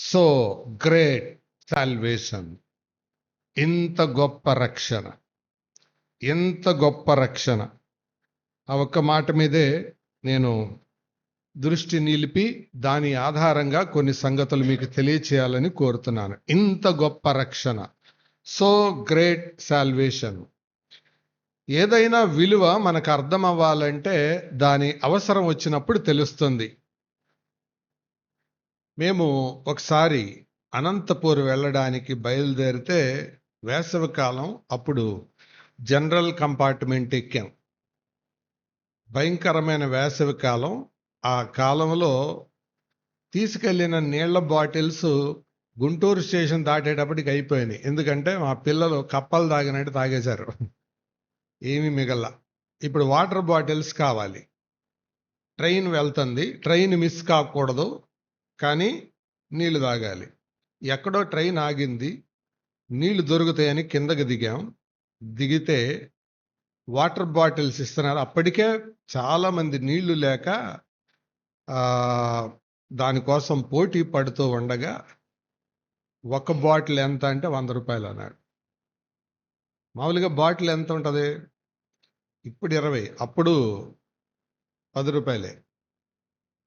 So great salvation. ఇంత గొప్ప రక్షణ, ఎంత గొప్ప రక్షణ. ఆ ఒక్క మాట మీదే నేను దృష్టి నిలిపి దాని ఆధారంగా కొన్ని సంగతులు మీకు తెలియచేయాలని కోరుతున్నాను. ఇంత గొప్ప రక్షణ, సో గ్రేట్ సాల్వేషన్. ఏదైనా విలువ మనకు అర్థం అవ్వాలంటే దాని అవసరం వచ్చినప్పుడు తెలుస్తుంది. మేము ఒకసారి అనంతపూర్ వెళ్ళడానికి బయలుదేరితే వేసవి కాలం, అప్పుడు జనరల్ కంపార్ట్మెంట్ ఎక్కాం. భయంకరమైన వేసవి కాలం. ఆ కాలంలో తీసుకెళ్లిన నీళ్ల బాటిల్స్ గుంటూరు స్టేషన్ దాటేటప్పటికి అయిపోయినాయి. ఎందుకంటే మా పిల్లలు కప్పలు తాగినట్టు తాగేశారు, ఏమీ మిగల. ఇప్పుడు వాటర్ బాటిల్స్ కావాలి. ట్రైన్ వెళ్తుంది, ట్రైన్ మిస్ కాకూడదు, కానీ నీళ్లు తాగాలి. ఎక్కడో ట్రైన్ ఆగింది, నీళ్లు దొరుకుతాయని కిందకి దిగాం. దిగితే వాటర్ బాటిల్స్ ఇస్తున్నారు. అప్పటికే చాలామంది నీళ్లు లేక దానికోసం పోటీ పడుతూ ఉండగా ఒక బాటిల్ ఎంత అంటే 100 రూపాయలు అన్నాడు. మామూలుగా బాటిల్ ఎంత ఉంటుంది? ఇప్పుడు 20, అప్పుడు 10 రూపాయలే.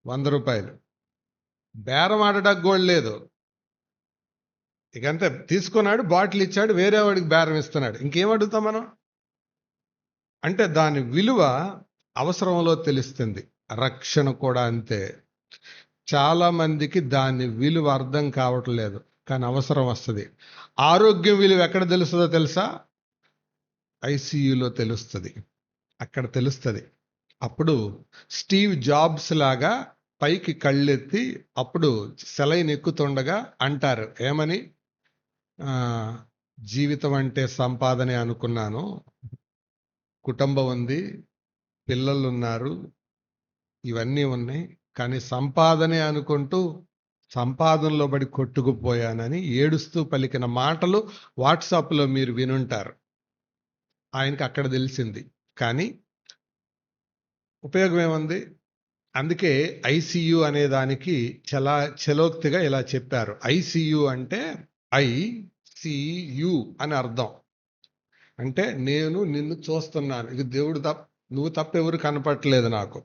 100 రూపాయలు. బేరం ఆడడానికి కూడా లేదు. ఇకంతే, తీసుకున్నాడు, బాటిల్ ఇచ్చాడు, వేరే వాడికి బేరం ఇస్తున్నాడు. ఇంకేం అడుగుతాం మనం? అంటే దాని విలువ అవసరంలో తెలుస్తుంది. రక్షణ కూడా అంతే. చాలా మందికి దాని విలువ అర్థం కావట్లేదు, కానీ అవసరం వస్తుంది. ఆరోగ్యం విలువ ఎక్కడ తెలుస్తుందో తెలుసా? ఐసీయూలో తెలుస్తుంది. అక్కడ తెలుస్తుంది. అప్పుడు స్టీవ్ జాబ్స్ లాగా పైకి కళ్ళెత్తి అప్పుడు సెలైన్ ఎక్కుతుండగా అంటారు, ఏమని? జీవితం అంటే సంపాదనే అనుకున్నాను, కుటుంబం ఉంది, పిల్లలు ఉన్నారు, ఇవన్నీ ఉన్నాయి, కానీ సంపాదనే అనుకుంటూ సంపాదనలో పడి కొట్టుకుపోయానని ఏడుస్తూ పలికిన మాటలు వాట్సాప్లో మీరు వినుంటారు. ఆయనకి అక్కడ తెలిసింది, కానీ ఉపయోగం ఏముంది? అందుకే ఐసీయూ అనే దానికి చలోక్తిగా ఇలా చెప్పారు. ఐసీయూ అంటే ఐసియు అని అర్థం. అంటే నేను నిన్ను చూస్తున్నాను, ఇది దేవుడు నువ్వు తప్ప ఎవరు కనపడట్లేదు నాకు.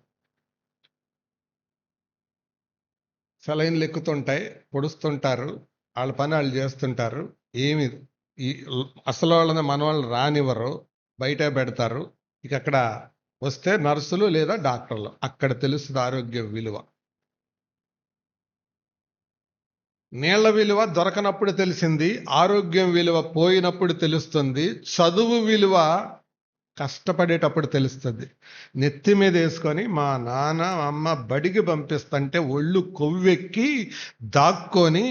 సెలైన్లు ఎక్కుతుంటాయి, పొడుస్తుంటారు, వాళ్ళ పని వాళ్ళు చేస్తుంటారు. ఏమి ఈ అసలు వాళ్ళని మన వాళ్ళు రానివ్వరు, బయట పెడతారు. ఇక అక్కడ వస్తే నర్సులు లేదా డాక్టర్లు, అక్కడ తెలుస్తుంది ఆరోగ్యం విలువ. నీళ్ల విలువ దొరకనప్పుడు తెలిసింది, ఆరోగ్యం విలువ పోయినప్పుడు తెలుస్తుంది, చదువు విలువ కష్టపడేటప్పుడు తెలుస్తుంది. నెత్తి మీద వేసుకొని మా నాన్న అమ్మ బడికి పంపిస్తుంటే ఒళ్ళు కొవ్వెక్కి దాక్కొని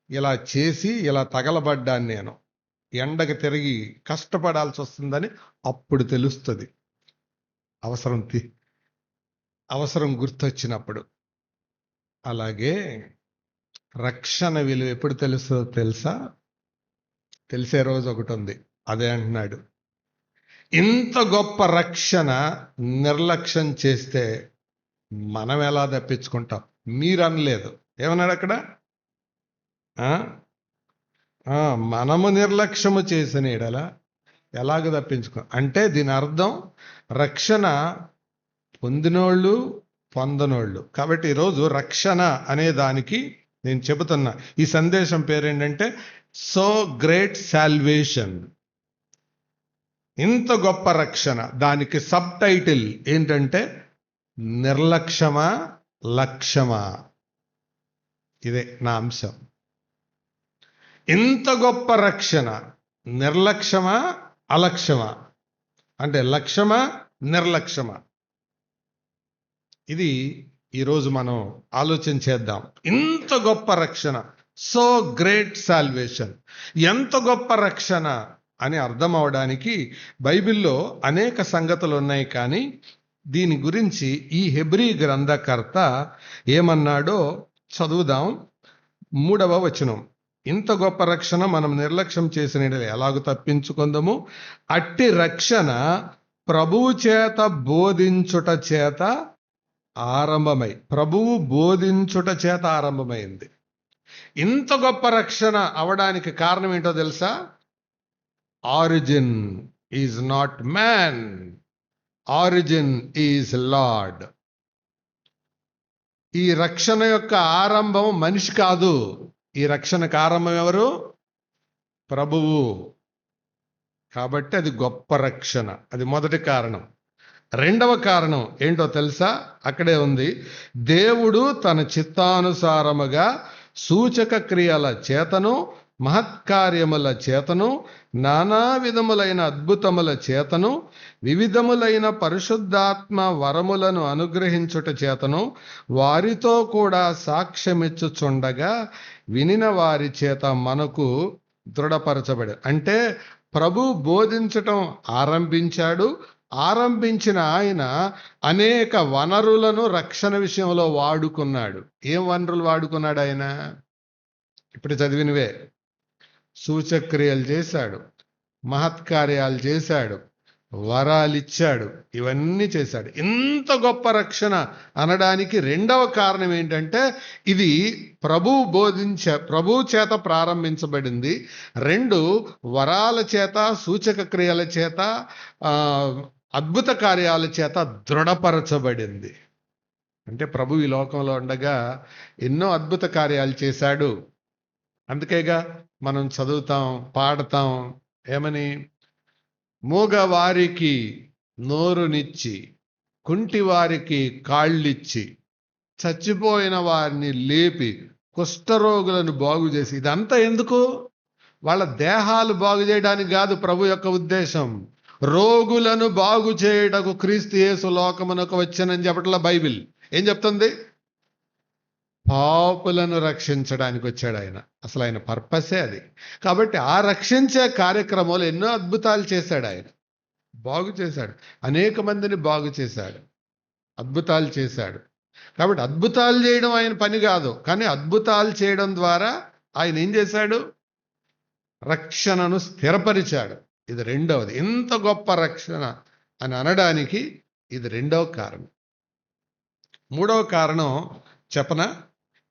ఇలా చేసి ఇలా తగలబడ్డాను నేను. ఎండకు తిరిగి కష్టపడాల్సి వస్తుందని అప్పుడు తెలుస్తుంది. అవసరం గుర్తొచ్చినప్పుడు. అలాగే రక్షణ విలువ ఎప్పుడు తెలుస్తుందో తెలుసా? తెలిసే రోజు ఒకటి ఉంది. అదే అంటున్నాడు, ఇంత గొప్ప రక్షణ నిర్లక్ష్యం చేస్తే మనం ఎలా తప్పించుకుంటాం? మీరు అనలేదు, ఏమన్నాడు అక్కడ? మనము నిర్లక్ష్యము చేసిన ఎడల ఎలాగ తప్పించుకో అంటే దీని అర్థం రక్షణ పొందినోళ్ళు పొందనోళ్ళు. కాబట్టి ఈరోజు రక్షణ అనే దానికి నేను చెబుతున్నా ఈ సందేశం పేరేంటంటే సో గ్రేట్ సాల్వేషన్. ఇంత గొప్ప రక్షణ. దానికి సబ్ టైటిల్ ఏంటంటే నిర్లక్ష్యమా లక్ష్యమా? ఇదే నా అంశం. ఇంత గొప్ప రక్షణ నిర్లక్ష్యమా అలక్ష్యమా? అంటే లక్ష్యమా నిర్లక్ష్యమా? ఇది ఈరోజు మనం ఆలోచన చేద్దాం. ఇంత గొప్ప రక్షణ, సో గ్రేట్ సాల్వేషన్, ఎంత గొప్ప రక్షణ అని అర్థం అవడానికి బైబిల్లో అనేక సంగతులు ఉన్నాయి. కానీ దీని గురించి ఈ హెబ్రీ గ్రంథకర్త ఏమన్నాడో చదువుదాం. 3వ వచనం. ఇంత గొప్ప రక్షణ మనం నిర్లక్ష్యం చేసిన ఎలాగో తప్పించుకుందాము. అట్టి రక్షణ ప్రభువు చేత బోధించుట చేత ఆరంభమై, ప్రభువు బోధించుట చేత ఆరంభమైంది. ఇంత గొప్ప రక్షణ అవడానికి కారణం ఏంటో తెలుసా? Origin is not man, origin is lord. ఈ రక్షణ యొక్క ఆరంభం మనిషి కాదు. ఈ రక్షణకు ఆరంభం ఎవరు? ప్రభువు. కాబట్టి అది గొప్ప రక్షణ. అది మొదటి కారణం. రెండవ కారణం ఏంటో తెలుసా? అక్కడే ఉంది. దేవుడు తన చిత్తానుసారముగా సూచక క్రియల చేతను, మహత్కార్యముల చేతను, నానా విధములైన అద్భుతముల చేతను, వివిధములైన పరిశుద్ధాత్మ వరములను అనుగ్రహించుట చేతను వారితో కూడా సాక్ష్యమిచ్చుచుండగా వినిన వారి చేత మనకు దృఢపరచబడి. అంటే ప్రభు బోధించటం ఆరంభించాడు. ఆరంభించిన ఆయన అనేక వనరులను రక్షణ విషయంలో వాడుకున్నాడు. ఏం వనరులు వాడుకున్నాడు ఆయన? ఇప్పుడు చదివినవే. సూచక్రియలు చేశాడు, మహత్కార్యాలు చేశాడు, వరాలిచ్చాడు, ఇవన్నీ చేశాడు. ఇంత గొప్ప రక్షణ అనడానికి రెండవ కారణం ఏంటంటే ఇది ప్రభు చేత ప్రారంభించబడింది. రెండు, వరాల చేత, సూచక క్రియల చేత, అద్భుత కార్యాల చేత దృఢపరచబడింది. అంటే ప్రభు ఈ లోకంలో ఉండగా ఎన్నో అద్భుత కార్యాలు చేశాడు. అందుకేగా మనం చదువుతాం, పాడతాం. ఏమని? మూగవారికి నోరునిచ్చి, కుంటివారికి కాళ్ళిచ్చి, చచ్చిపోయిన వారిని లేపి, కుష్ఠరోగులను బాగు చేసి. ఇదంతా ఎందుకు? వాళ్ళ దేహాలు బాగు చేయడానికి కాదు ప్రభు యొక్క ఉద్దేశం. రోగులను బాగు చేయటకు క్రీస్తు యేసు లోకమునకు వచ్చానని చెప్పట్లా బైబిల్. ఏం చెప్తుంది? పాపులను రక్షించడానికి వచ్చాడు ఆయన. అసలు ఆయన పర్పసే అది. కాబట్టి ఆ రక్షించే కార్యక్రమాలు ఎన్నో అద్భుతాలు చేశాడు ఆయన. బాగు చేశాడు, అనేక మందిని బాగు చేశాడు, అద్భుతాలు చేశాడు. కాబట్టి అద్భుతాలు చేయడం ఆయన పని కాదు, కానీ అద్భుతాలు చేయడం ద్వారా ఆయన ఏం చేశాడు? రక్షణను స్థిరపరిచాడు. ఇది రెండవది. ఇంత గొప్ప రక్షణ అని అనడానికి ఇది రెండవ కారణం. మూడవ కారణం చెప్పనా?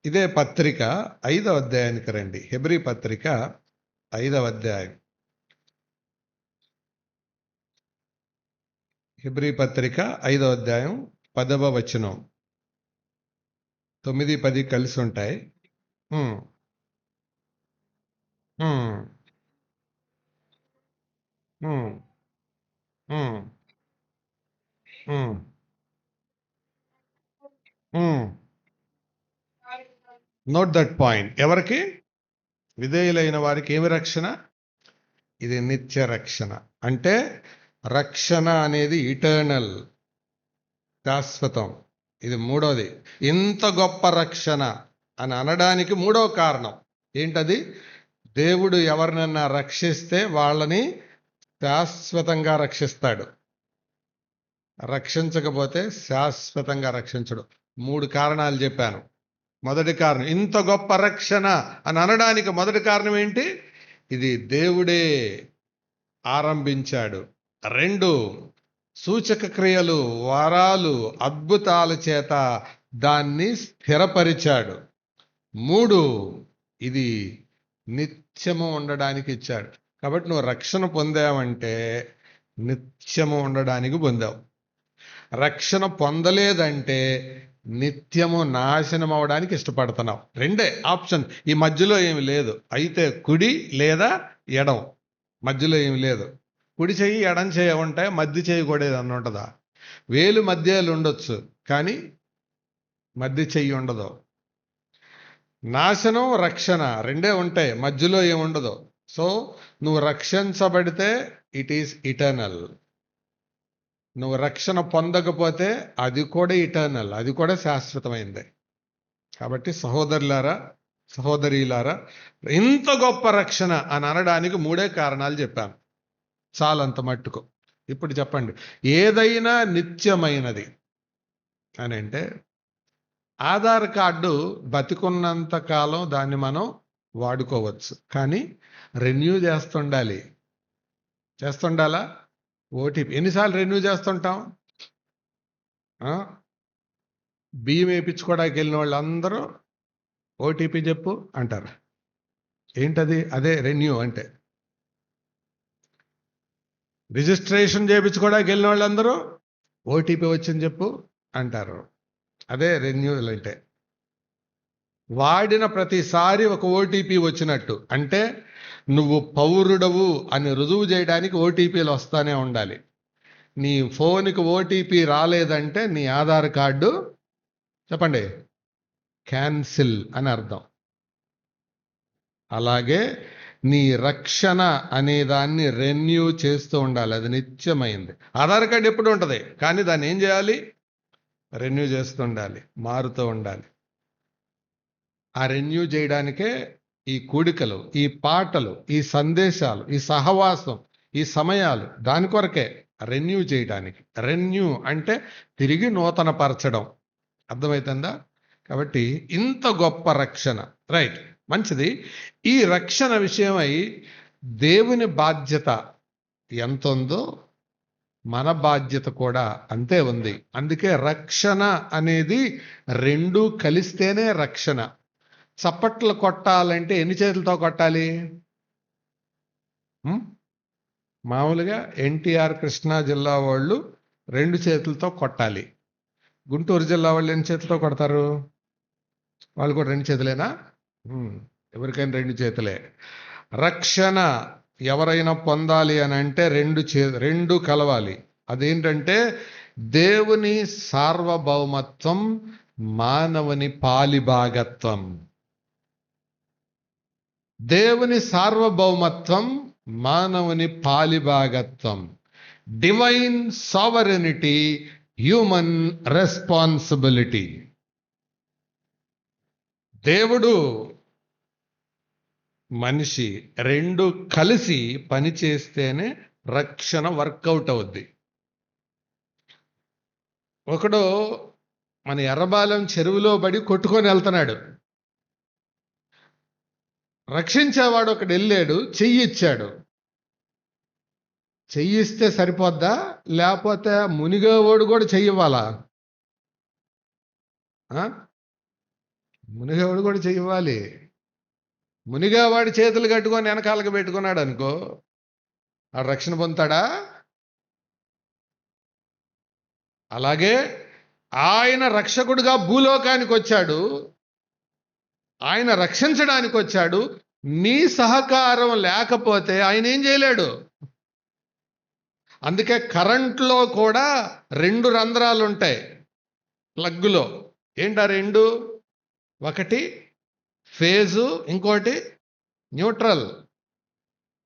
ఇదే పత్రిక 5వ అధ్యాయానికి రండి. హెబ్రీ పత్రిక 5వ అధ్యాయం. హెబ్రీ పత్రిక 5వ అధ్యాయం 10వ వచనం. 9, 10 కలిసి ఉంటాయి. Note that point. ఎవరికి? విధేయులైన వారికి. ఏమి రక్షణ? ఇది నిత్య రక్షణ. అంటే రక్షణ అనేది ఇటర్నల్, శాశ్వతం. ఇది మూడోది. ఇంత గొప్ప రక్షణ అని అనడానికి మూడవ కారణం ఏంటది? దేవుడు ఎవరినన్నా రక్షిస్తే వాళ్ళని శాశ్వతంగా రక్షిస్తాడు, రక్షించకపోతే శాశ్వతంగా రక్షించడు. 3 కారణాలు చెప్పాను. మొదటి కారణం ఇంత గొప్ప రక్షణ అని అనడానికి మొదటి కారణం ఏంటి? ఇది దేవుడే ఆరంభించాడు. 2, సూచక క్రియలు, వరాలు, అద్భుతాల చేత దాన్ని స్థిరపరిచాడు. 3, ఇది నిత్యము ఉండడానికి ఇచ్చాడు. కాబట్టి నువ్వు రక్షణ పొందావంటే నిత్యము ఉండడానికి పొందావు. రక్షణ పొందలేదంటే నిత్యము నాశనం అవడానికి ఇష్టపడుతున్నావు. రెండే ఆప్షన్. ఈ మధ్యలో ఏమి లేదు. అయితే కుడి లేదా ఎడం, మధ్యలో ఏమి లేదు. కుడి చెయ్యి ఎడం చెయ్యి ఉంటాయి, మధ్య చేయకూడదు అని ఉంటుందా? వేలు మధ్యలు ఉండొచ్చు, కానీ మధ్య చెయ్యి ఉండదు. నాశనం, రక్షణ రెండే ఉంటాయి, మధ్యలో ఏముండదు. సో నువ్వు రక్షించబడితే ఇట్ ఈస్ ఇటర్నల్. నువ్వు రక్షణ పొందకపోతే అది కూడా ఇటర్నల్, అది కూడా శాశ్వతమైంది. కాబట్టి సహోదరులారా, సహోదరీలారా, ఇంత గొప్ప రక్షణ అని అనడానికి 3 కారణాలు చెప్పాను. చాలంత మట్టుకు. ఇప్పుడు చెప్పండి, ఏదైనా నిత్యమైనది అని అంటే ఆధార్ కార్డు బతికున్నంత కాలం దాన్ని మనం వాడుకోవచ్చు, కానీ రెన్యూ చేస్తుండాలా? ఓటీపీ ఎన్నిసార్లు రెన్యూ చేస్తుంటాం? బియ్యం వేయించుకోవడానికి వెళ్ళిన వాళ్ళందరూ ఓటీపీ చెప్పు అంటారు. ఏంటది? అదే రెన్యూ అంటే. రిజిస్ట్రేషన్ చేయించుకోవడానికి వెళ్ళిన వాళ్ళందరూ ఓటీపీ వచ్చింది చెప్పు అంటారు. అదే రెన్యూవల్ అంటే. వాడిన ప్రతిసారి ఒక ఓటీపీ వచ్చినట్టు. అంటే నువ్వు పౌరుడవు అని రుజువు చేయడానికి ఓటీపీలు వస్తానే ఉండాలి. నీ ఫోన్కి ఓటీపీ రాలేదంటే నీ ఆధార్ కార్డు చెప్పండి క్యాన్సిల్ అని అర్థం. అలాగే నీ రక్షణ అనే దాన్ని రెన్యూ చేస్తూ ఉండాలి. అది నిత్యమైంది. ఆధార్ కార్డు ఎప్పుడు ఉంటుంది, కానీ దాన్ని ఏం చేయాలి? రెన్యూ చేస్తూ ఉండాలి, మారుతూ ఉండాలి. ఆ రెన్యూ చేయడానికే ఈ కూడికలు, ఈ పాటలు, ఈ సందేశాలు, ఈ సహవాసం, ఈ సమయాలు దాని కొరకే. రెన్యూ చేయడానికి. రెన్యూ అంటే తిరిగి నూతనపరచడం. అర్థమవుతుందా? కాబట్టి ఇంత గొప్ప రక్షణ. రైట్, మంచిది. ఈ రక్షణ విషయమై దేవుని బాధ్యత ఎంత ఉందో మన బాధ్యత కూడా అంతే ఉంది. అందుకే రక్షణ అనేది రెండూ కలిస్తేనే రక్షణ. చప్పట్లు కొట్టాలంటే ఎన్ని చేతులతో కొట్టాలి? మామూలుగా ఎన్టీఆర్ కృష్ణా జిల్లా వాళ్ళు 2 చేతులతో కొట్టాలి. గుంటూరు జిల్లా వాళ్ళు ఎన్ని చేతులతో కొడతారు? వాళ్ళు కూడా 2 చేతులేనా? ఎవరికైనా 2 చేతులే. రక్షణ ఎవరైనా పొందాలి అని అంటే 2 కలవాలి. అదేంటంటే దేవుని సార్వభౌమత్వం, మానవుని పాలిభాగత్వం. దేవుని సార్వభౌమత్వం, మానవుని పాలిభాగత్వం. Divine sovereignty, human responsibility. దేవుడు మనిషి 2 కలిసి పనిచేస్తేనే రక్షణ వర్కౌట్ అవుద్ది. ఒకడు మన ఎర్రబాలెం చెరువులో పడి కొట్టుకొని వెళ్తున్నాడు. రక్షించేవాడు ఒకడు వెళ్ళాడు, చెయ్యిచ్చాడు. చెయ్యిస్తే సరిపోద్దా? లేకపోతే మునిగేవాడు కూడా చెయ్యివ్వాలా? మునిగేవాడు కూడా చెయ్యివ్వాలి. మునిగేవాడి చేతులు కట్టుకొని వెనకాలకు పెట్టుకున్నాడు అనుకో, ఆ రక్షణ పొందుతాడా? అలాగే ఆయన రక్షకుడుగా భూలోకానికి వచ్చాడు, ఆయన రక్షించడానికి వచ్చాడు. నీ సహకారం లేకపోతే ఆయన ఏం చేయలేడు. అందుకే కరెంట్లో కూడా 2 రంధ్రాలు ఉంటాయి ప్లగ్గులో. ఏంటా 2? ఒకటి ఫేజు, ఇంకోటి న్యూట్రల్.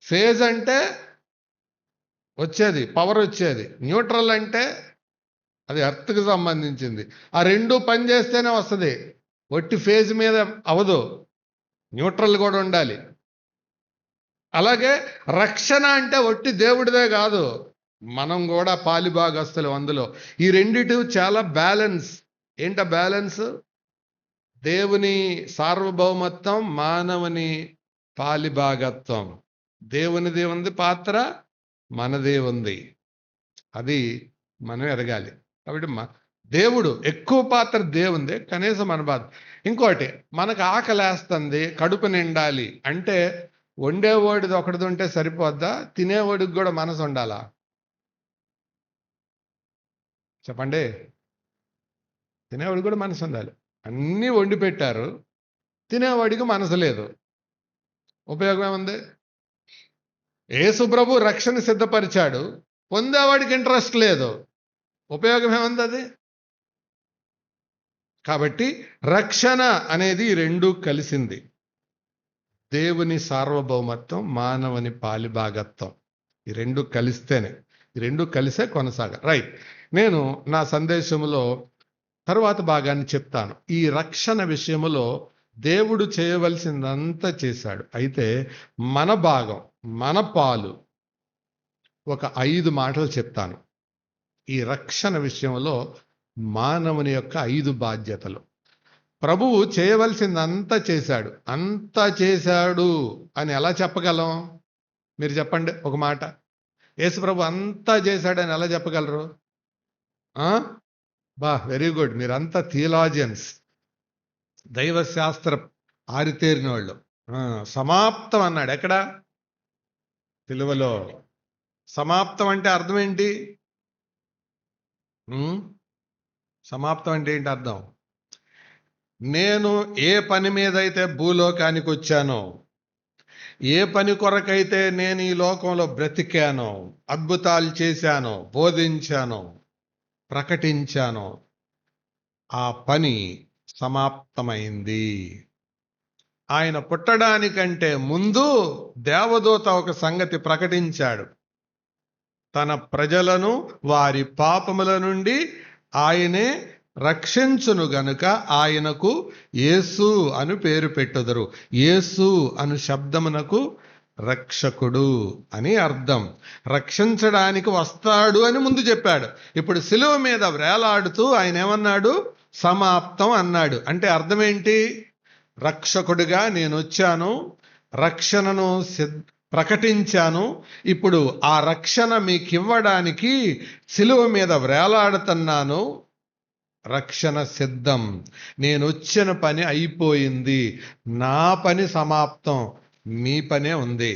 ఫేజ్ అంటే వచ్చేది, పవర్ వచ్చేది. న్యూట్రల్ అంటే అది ఎర్త్కి సంబంధించింది. ఆ 2 పనిచేస్తేనే వస్తుంది. ఒట్టి ఫేజ్ మీద అవదు, న్యూట్రల్ కూడా ఉండాలి. అలాగే రక్షణ అంటే ఒట్టి దేవుడిదే కాదు, మనం కూడా పాలిభాగస్తులు అందులో. ఈ రెండిటి చాలా బ్యాలెన్స్. ఏంట బ్యాలెన్స్? దేవుని సార్వభౌమత్వం, మానవుని పాలిభాగత్వం. దేవునిదే ఉంది పాత్ర, మనదే ఉంది. అది మనం ఎరగాలి. కాబట్టి దేవుడు ఎక్కువ పాత్ర దేవుంది, కనీసం మన బాధ. ఇంకోటి, మనకు ఆకలేస్తుంది, కడుపు నిండాలి అంటే వండేవాడిది ఒకటిది ఉంటే సరిపోద్దా? తినేవాడికి కూడా మనసు ఉండాలా? చెప్పండి. తినేవాడికి కూడా మనసు ఉండాలి. అన్నీ వండి పెట్టారు, తినేవాడికి మనసు లేదు, ఉపయోగం ఏముంది? యేసు ప్రభు రక్షణ సిద్ధపరిచాడు, పొందేవాడికి ఇంట్రెస్ట్ లేదు, ఉపయోగం ఏముంది అది? కాబట్టి రక్షణ అనేది 2 కలిసింది. దేవుని సార్వభౌమత్వం, మానవుని పాలిభాగత్వం. ఈ 2 కలిస్తేనే, ఈ 2 కలిసే కొనసాగాలి. రైట్, నేను నా సందేశంలో తరువాత భాగాన్ని చెప్తాను. ఈ రక్షణ విషయంలో దేవుడు చేయవలసిందంతా చేశాడు. అయితే మన భాగం, మన పాలు ఒక 5 మాటలు చెప్తాను. ఈ రక్షణ విషయంలో మానవుని యొక్క 5 బాధ్యతలు. ప్రభువు చేయవలసిందంతా చేశాడు. అంతా చేశాడు అని ఎలా చెప్పగలం? మీరు చెప్పండి ఒక మాట. యేసు ప్రభు అంతా చేశాడని ఎలా చెప్పగలరు? వెరీ గుడ్, మీరంతా థియలాజియన్స్, దైవశాస్త్ర ఆరితేరిన వాళ్ళు. సమాప్తం అన్నాడు. ఎక్కడ? సిలువలో. సమాప్తం అంటే అర్థం ఏంటి? సమాప్తం అంటే ఏంటి అర్థం? నేను ఏ పని మీద అయితే భూలోకానికి వచ్చానో, ఏ పని కొరకైతే నేను ఈ లోకంలో బ్రతికానో, అద్భుతాలు చేశానో, బోధించానో, ప్రకటించానో, ఆ పని సమాప్తమైంది. ఆయన పుట్టడానికంటే ముందు దేవదూత ఒక సంగతి ప్రకటించాడు. తన ప్రజలను వారి పాపముల నుండి ఆయనే రక్షించును గనుక ఆయనకు యేసు అను పేరు పెట్టుదురు. యేసు అను శబ్దమునకు రక్షకుడు అని అర్థం. రక్షించడానికి వస్తాడు అని ముందు చెప్పాడు. ఇప్పుడు సిలువ మీద వేలాడుతూ ఆయన ఏమన్నాడు? సమాప్తం అన్నాడు. అంటే అర్థం ఏంటి? రక్షకుడిగా నేను వచ్చాను, రక్షణను ప్రకటించాను. ఇప్పుడు ఆ రక్షణ మీకు ఇవ్వడానికి సిలువ మీద వేలాడుతున్నాను. రక్షణ సిద్ధం. నేను వచ్చిన పని అయిపోయింది. నా పని సమాప్తం, మీ పనే ఉంది.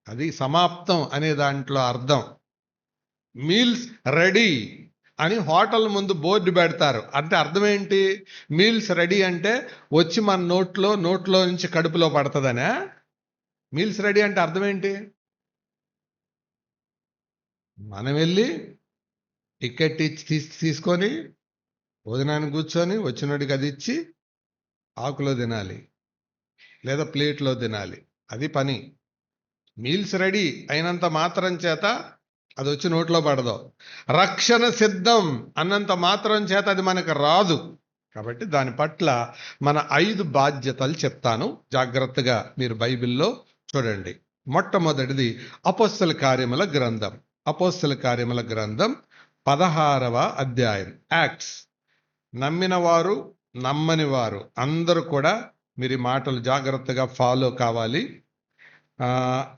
అది సమాప్తం అనే దాంట్లో అర్థం. మీల్స్ రెడీ అని హోటల్ ముందు బోర్డు పెడతారు. అంటే అర్థం ఏంటి? మీల్స్ రెడీ అంటే వచ్చి మన నోట్లో నుంచి కడుపులో పడుతుందనే. మీల్స్ రెడీ అంటే అర్థం ఏంటి? మనం వెళ్ళి టికెట్ ఇచ్చి తీసుకొని భోజనానికి కూర్చొని వచ్చినోడికి అది ఇచ్చి ఆకులో తినాలి, లేదా ప్లేట్లో తినాలి. అది పని. మీల్స్ రెడీ అయినంత మాత్రం చేత అది వచ్చి నోట్లో పడదు. రక్షణ సిద్ధం అన్నంత మాత్రం చేత అది మనకు రాదు. కాబట్టి దాని పట్ల మన 5 బాధ్యతలు చెప్తాను. జాగ్రత్తగా మీరు బైబిల్లో చూడండి. మొట్టమొదటిది అపోస్తల కార్యముల గ్రంథం. అపోస్తల కార్యముల గ్రంథం 16వ అధ్యాయం. యాక్ట్స్. నమ్మిన వారు, నమ్మని వారు అందరూ కూడా మీరు ఈ మాటలు జాగ్రత్తగా ఫాలో కావాలి.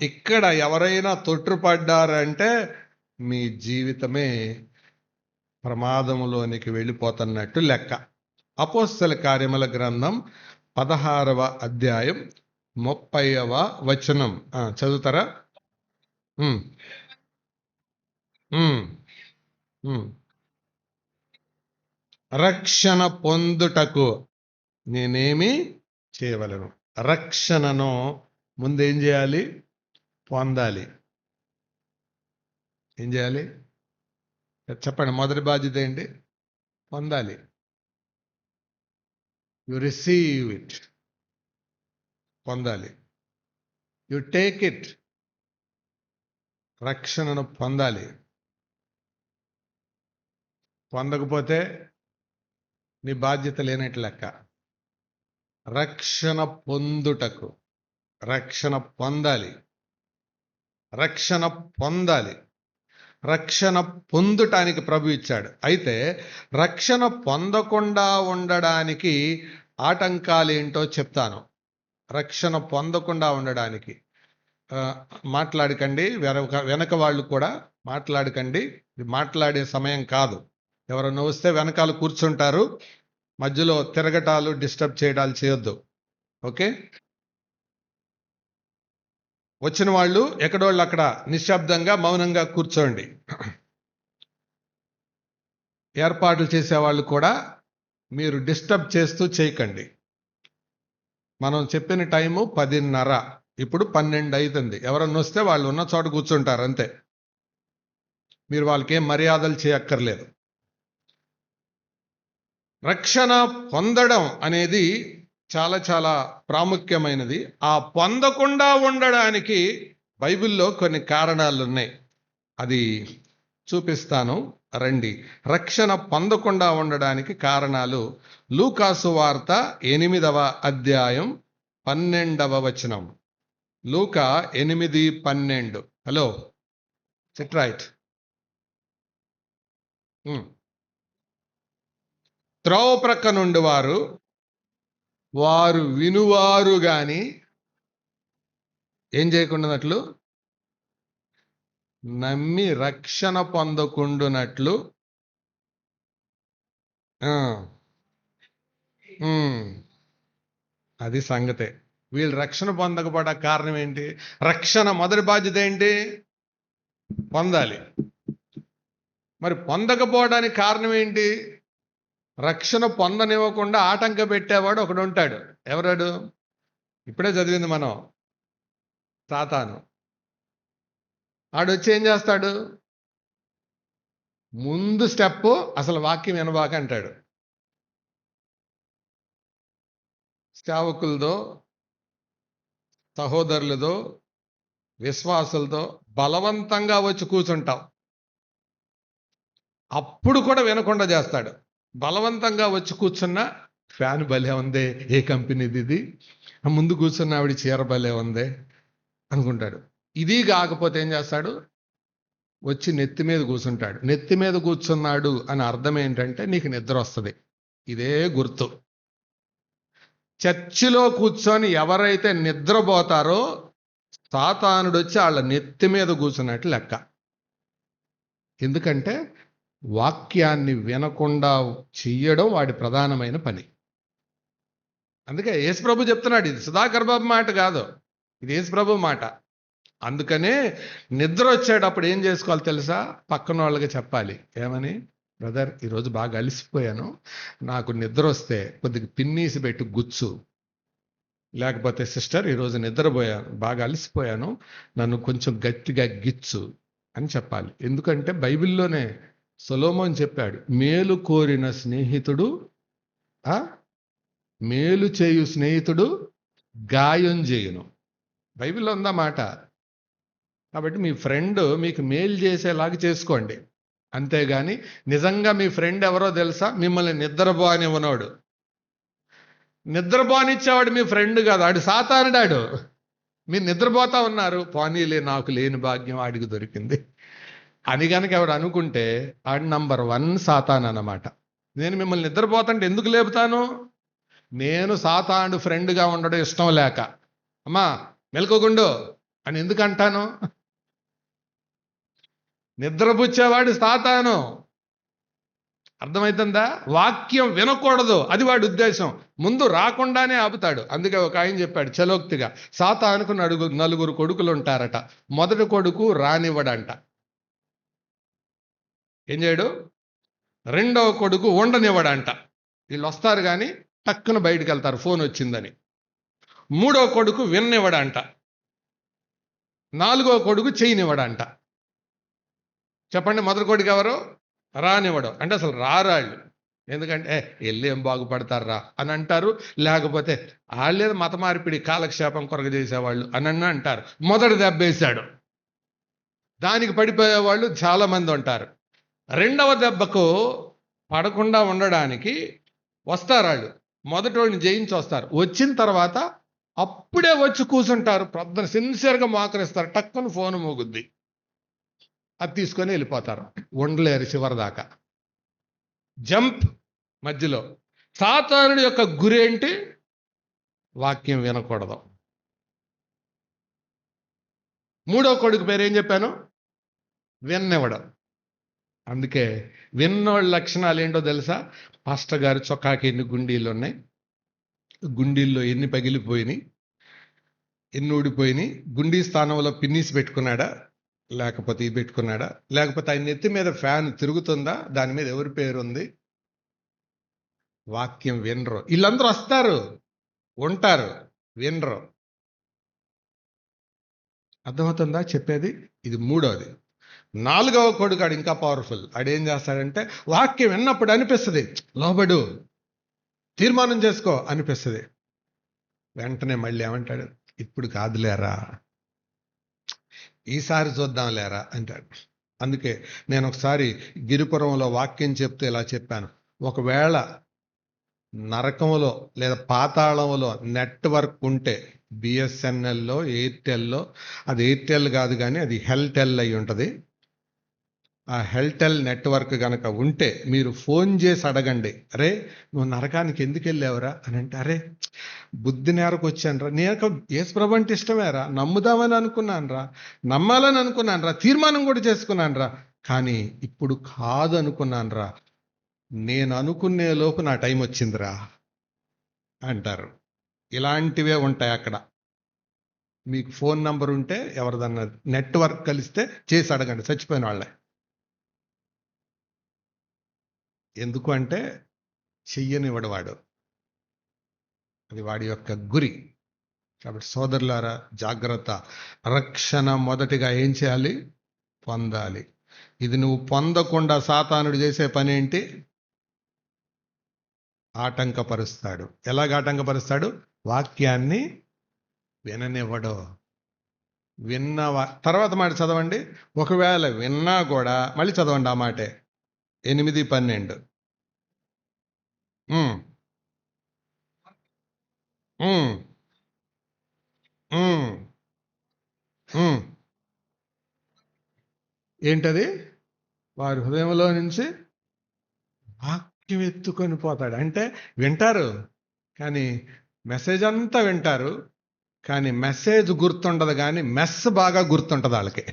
ఇక్కడ ఎవరైనా తొట్టుపడ్డారంటే మీ జీవితమే ప్రమాదములోనికి వెళ్ళిపోతున్నట్టు లెక్క. అపోస్తల కార్యముల గ్రంథం 16వ అధ్యాయం 30వ వచనం చదువుతారా? రక్షణ పొందుటకు నేనేమి చేయవలను? రక్షణను ముందేం చేయాలి? పొందాలి. ఏం చేయాలి చెప్పండి? మొదటి బాధ్యత ఏంటి? పొందాలి. You receive it. పొందాలి. You take it. రక్షణను పొందాలి. పొందకపోతే నీ బాధ్యత లేనట్టు లెక్క. రక్షణ పొందుటకు, రక్షణ పొందాలి. రక్షణ పొందాలి. రక్షణ పొందుటానికి ప్రభు ఇచ్చాడు. అయితే రక్షణ పొందకుండా ఉండడానికి ఆటంకాలేంటో చెప్తాను. రక్షణ పొందకుండా ఉండడానికి మాట్లాడకండి. వెనక వాళ్ళు కూడా మాట్లాడకండి. ఇది మాట్లాడే సమయం కాదు. ఎవరన్నా వస్తే వెనకాల కూర్చుంటారు. మధ్యలో తిరగటాలు, డిస్టర్బ్ చేయడాలు చేయొద్దు. ఓకే? వచ్చిన వాళ్ళు ఎక్కడోళ్ళు అక్కడ నిశ్శబ్దంగా మౌనంగా కూర్చోండి. ఏర్పాట్లు చేసేవాళ్ళు కూడా మీరు డిస్టర్బ్ చేస్తూ చేయకండి. మనం చెప్పిన టైము 10:30. ఇప్పుడు 12 అవుతుంది. ఎవరన్నా వస్తే వాళ్ళు ఉన్న చోట కూర్చుంటారు అంతే. మీరు వాళ్ళకి ఏం మర్యాదలు చేయక్కర్లేదు. రక్షణ పొందడం అనేది చాలా చాలా ప్రాముఖ్యమైనది. ఆ పొందకుండా ఉండడానికి బైబిల్లో కొన్ని కారణాలు ఉన్నాయి. అది చూపిస్తాను రండి. రక్షణ పొందకుండా ఉండడానికి కారణాలు లూకాసు వార్త 8వ అధ్యాయం 12వ వచనం. లూకా 8:12. Hello, SIT right. త్రోవ ప్రక్క నుండి వారు వినువారు గాని ఏం చేయకుండానట్లు, నమ్మి రక్షణ పొందకుండునట్లు అది సంగతే. వీళ్ళు రక్షణ పొందకపోవడానికి కారణం ఏంటి? రక్షణ మొదటి బాధ్యత ఏంటి? పొందాలి. మరి పొందకపోవడానికి కారణం ఏంటి? రక్షణ పొందనివ్వకుండా ఆటంక పెట్టేవాడు ఒకడు ఉంటాడు. ఎవరాడు? ఇప్పుడే చదివింది మనం, సాతాను. ఆడొచ్చి ఏం చేస్తాడు? ముందు స్టెప్ అసలు వాక్యం వినబాక అంటాడు. సేవకులతో, సహోదరులతో, విశ్వాసులతో బలవంతంగా వచ్చి కూర్చుంటాం. అప్పుడు కూడా వినకుండా చేస్తాడు. బలవంతంగా వచ్చి కూర్చున్నా, ఫ్యాన్ భలే ఉందే, ఏ కంపెనీది ఇది, ముందు కూర్చున్న ఆవిడ చీర భలే ఉందే అనుకుంటాడు. ఇది కాకపోతే ఏం చేస్తాడు? వచ్చి నెత్తి మీద కూర్చుంటాడు. నెత్తి మీద కూర్చున్నాడు అని అర్థం ఏంటంటే నీకు నిద్ర వస్తుంది. ఇదే గుర్తు. చర్చిలో కూర్చొని ఎవరైతే నిద్రపోతారో సాతానుడు వచ్చి వాళ్ళ నెత్తి మీద కూర్చున్నట్టు లెక్క. ఎందుకంటే వాక్యాన్ని వినకుండా చెయ్యడం వాడి ప్రధానమైన పని. అందుకే యేసుప్రభు చెప్తున్నాడు, ఇది సుధాకర్ బాబు మాట కాదు, ఇది యేసుప్రభు మాట. అందుకనే నిద్ర వచ్చేటప్పుడు ఏం చేసుకోవాలి తెలుసా? పక్కన వాళ్ళకి చెప్పాలి. ఏమని? బ్రదర్, ఈరోజు బాగా అలసిపోయాను, నాకు నిద్ర వస్తే కొద్దిగా పిన్నీసి పెట్టి గుచ్చు. లేకపోతే సిస్టర్, ఈరోజు నిద్రపోయాను, బాగా అలసిపోయాను, నన్ను కొంచెం గట్టిగా గిచ్చు అని చెప్పాలి. ఎందుకంటే బైబిల్లోనే సొలొమోను చెప్పాడు, మేలు కోరిన స్నేహితుడు, మేలు చేయు స్నేహితుడు గాయం చేయును. బైబిల్లో ఉందా మాట. కాబట్టి మీ ఫ్రెండ్ మీకు మేలు చేసేలాగా చేసుకోండి. అంతేగాని నిజంగా మీ ఫ్రెండ్ ఎవరో తెలుసా? మిమ్మల్ని నిద్రపోనివ్వనోడు. నిద్రపోనిచ్చేవాడు మీ ఫ్రెండ్ కాదు, ఆడు సాతానుడాడు. మీరు నిద్రపోతా ఉన్నారు, పోనీలే నాకు లేని భాగ్యం ఆడికి దొరికింది అని కనుక ఎవడు అనుకుంటే ఆడు నంబర్ 1 సాతాను అన్నమాట. నేను మిమ్మల్ని నిద్రపోతుంటే ఎందుకు లేపుతాను? నేను సాతాను ఫ్రెండ్గా ఉండడం ఇష్టం లేక, అమ్మా మెలకోగుండు అని ఎందుకు అంటాను? నిద్రపుచ్చేవాడు సాతాను. అర్థమవుతుందా? వాక్యం వినకూడదు, అది వాడి ఉద్దేశం. ముందు రాకుండానే ఆపుతాడు. అందుకే ఒక ఆయన చెప్పాడు చలోక్తిగా, సాతానుకు నలుగురు కొడుకులు ఉంటారట. మొదటి కొడుకు రానివ్వడంట, ఏం చేయడు? రెండవ కొడుకు ఉండనివ్వడంట, వీళ్ళు వస్తారు కానీ టక్కున బయటికి వెళ్తారు ఫోన్ వచ్చిందని. మూడో కొడుకు విన్ననివ్వడంట. నాలుగో కొడుకు చేయనివ్వడంట. చెప్పండి, మొదటి కొడుకు ఎవరు? రానివ్వడం. అంటే అసలు రారాళ్ళు. ఎందుకంటే వెళ్ళి ఏం బాగుపడతారా అని అంటారు. లేకపోతే వాళ్ళేదో మత మార్పిడి కాలక్షేపం కొరకు చేసేవాళ్ళు అని అంటారు. మొదటి దెబ్బేశాడు, దానికి పడిపోయేవాళ్ళు చాలామంది ఉంటారు. రెండవ దెబ్బకు పడకుండా ఉండడానికి వస్తారు. మొదటోడిని జయించి వస్తారు. వచ్చిన తర్వాత అప్పుడే వచ్చి కూర్చుంటారు. ప్రొద్దున సిన్సియర్గా మోకరిస్తారు. టక్కున ఫోన్ మోగుద్ది, అది తీసుకొని వెళ్ళిపోతారు. ఉండలేరు చివరిదాకా. జంప్ మధ్యలో. సాతానుడి యొక్క గురి ఏంటి? వాక్యం వినకూడదు. మూడో కొడుకు పేరు ఏం చెప్పాను? విన్ననివ్వడం. అందుకే విన్నోళ్ళ లక్షణాలు ఏంటో తెలుసా? పాస్టర్ గారు చొక్కాకి ఎన్ని గుండీలు ఉన్నాయి, గుండీల్లో ఎన్ని పగిలిపోయినాయి, ఎన్ని ఊడిపోయినాయి, గుండీ స్థానంలో పిన్నీసి పెట్టుకున్నాడా, లేకపోతే ఇది పెట్టుకున్నాడా, లేకపోతే ఆయన నెత్తి మీద ఫ్యాన్ తిరుగుతుందా, దాని మీద ఎవరి పేరు ఉంది? వాక్యం వినరు. వీళ్ళందరూ వస్తారు, ఉంటారు, వినరు. అర్థమవుతుందా చెప్పేది? ఇది మూడోది. నాలుగవ కొడుకు ఆడు ఇంకా పవర్ఫుల్. ఆడేం చేస్తాడంటే వాక్యం విన్నప్పుడు అనిపిస్తుంది, లోబడు, తీర్మానం చేసుకో అనిపిస్తుంది. వెంటనే మళ్ళీ ఏమంటాడు? ఇప్పుడు కాదులేరా, ఈసారి చూద్దాం లేరా అంటాడు. అందుకే నేను ఒకసారి గిరిపురంలో వాక్యం చెప్తే ఇలా చెప్పాను, ఒకవేళ నరకంలో లేదా పాతాళంలో నెట్వర్క్ ఉంటే, బిఎస్ఎన్ఎల్లో, ఎయిర్టెల్లో, అది ఎయిర్టెల్ కాదు కానీ అది హెల్టెల్ అయి ఉంటుంది. ఆ హెల్టెల్ నెట్వర్క్ కనుక ఉంటే మీరు ఫోన్ చేసి అడగండి, అరే నువ్వు నరకానికి ఎందుకు వెళ్ళావురా అని అంటే, అరే బుద్ధి నేరకు వచ్చానురా, నేను యేసుప్రభు అంటే ఇష్టమేరా, నమ్ముదామని అనుకున్నానురా, నమ్మాలని అనుకున్నానురా, తీర్మానం కూడా చేసుకున్నానురా, కానీ ఇప్పుడు కాదు అనుకున్నానురా, నేను అనుకునే లోపు నా టైం వచ్చిందిరా అంటారు. ఇలాంటివే ఉంటాయి అక్కడ. మీకు ఫోన్ నంబర్ ఉంటే ఎవరిదన్నా నెట్వర్క్ కలిస్తే చేసి అడగండి, చచ్చిపోయిన వాళ్ళే. ఎందుకు అంటే చెయ్యనివాడు వాడు, అది వాడి యొక్క గురి. కాబట్టి సోదరులారా జాగ్రత్త. రక్షణ మొదటిగా ఏం చేయాలి? పొందాలి. ఇది నువ్వు పొందకుండా సాతానుడు చేసే పని ఏంటి? ఆటంకపరుస్తాడు. ఎలాగ ఆటంకపరుస్తాడు? వాక్యాన్ని విననివ్వడు. తర్వాత మాట చదవండి. ఒకవేళ విన్నా కూడా మళ్ళీ చదవండి ఆ మాటే, 8:12. ఏంటది? వారి హృదయంలో నుంచి వాక్యం ఎత్తుకొని పోతాడు. అంటే వింటారు, కానీ మెసేజ్ అంతా వింటారు, కానీ మెసేజ్ గుర్తుండదు, కానీ మెస్ బాగా గుర్తుంటుంది వాళ్ళకి.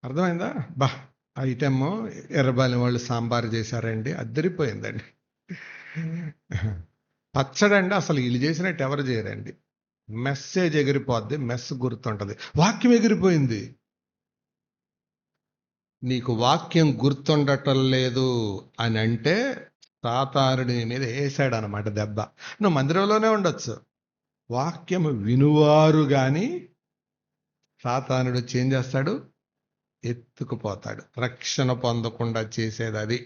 అర్థమైందా? బా ఐటమ్ ఎర్రబాలి వాళ్ళు సాంబార్ చేశారండి, అద్దరిపోయిందండి. పచ్చడండి అసలు వీళ్ళు చేసినట్టు ఎవరు చేయరండి. మెసేజ్ ఎగిరిపోద్ది, మెస్ గుర్తుంటది, వాక్యం ఎగిరిపోయింది. నీకు వాక్యం గుర్తుండటం లేదు అని అంటే సాతానుడి మీద వేసాడు అనమాట దెబ్బ. నువ్వు మందిరంలోనే ఉండొచ్చు, వాక్యం వినువారు గాని సాతానుడు చేంజ్ చేస్తాడు, ఎత్తుకుపోతాడు. రక్షణ పొందకుండా చేసేది అది.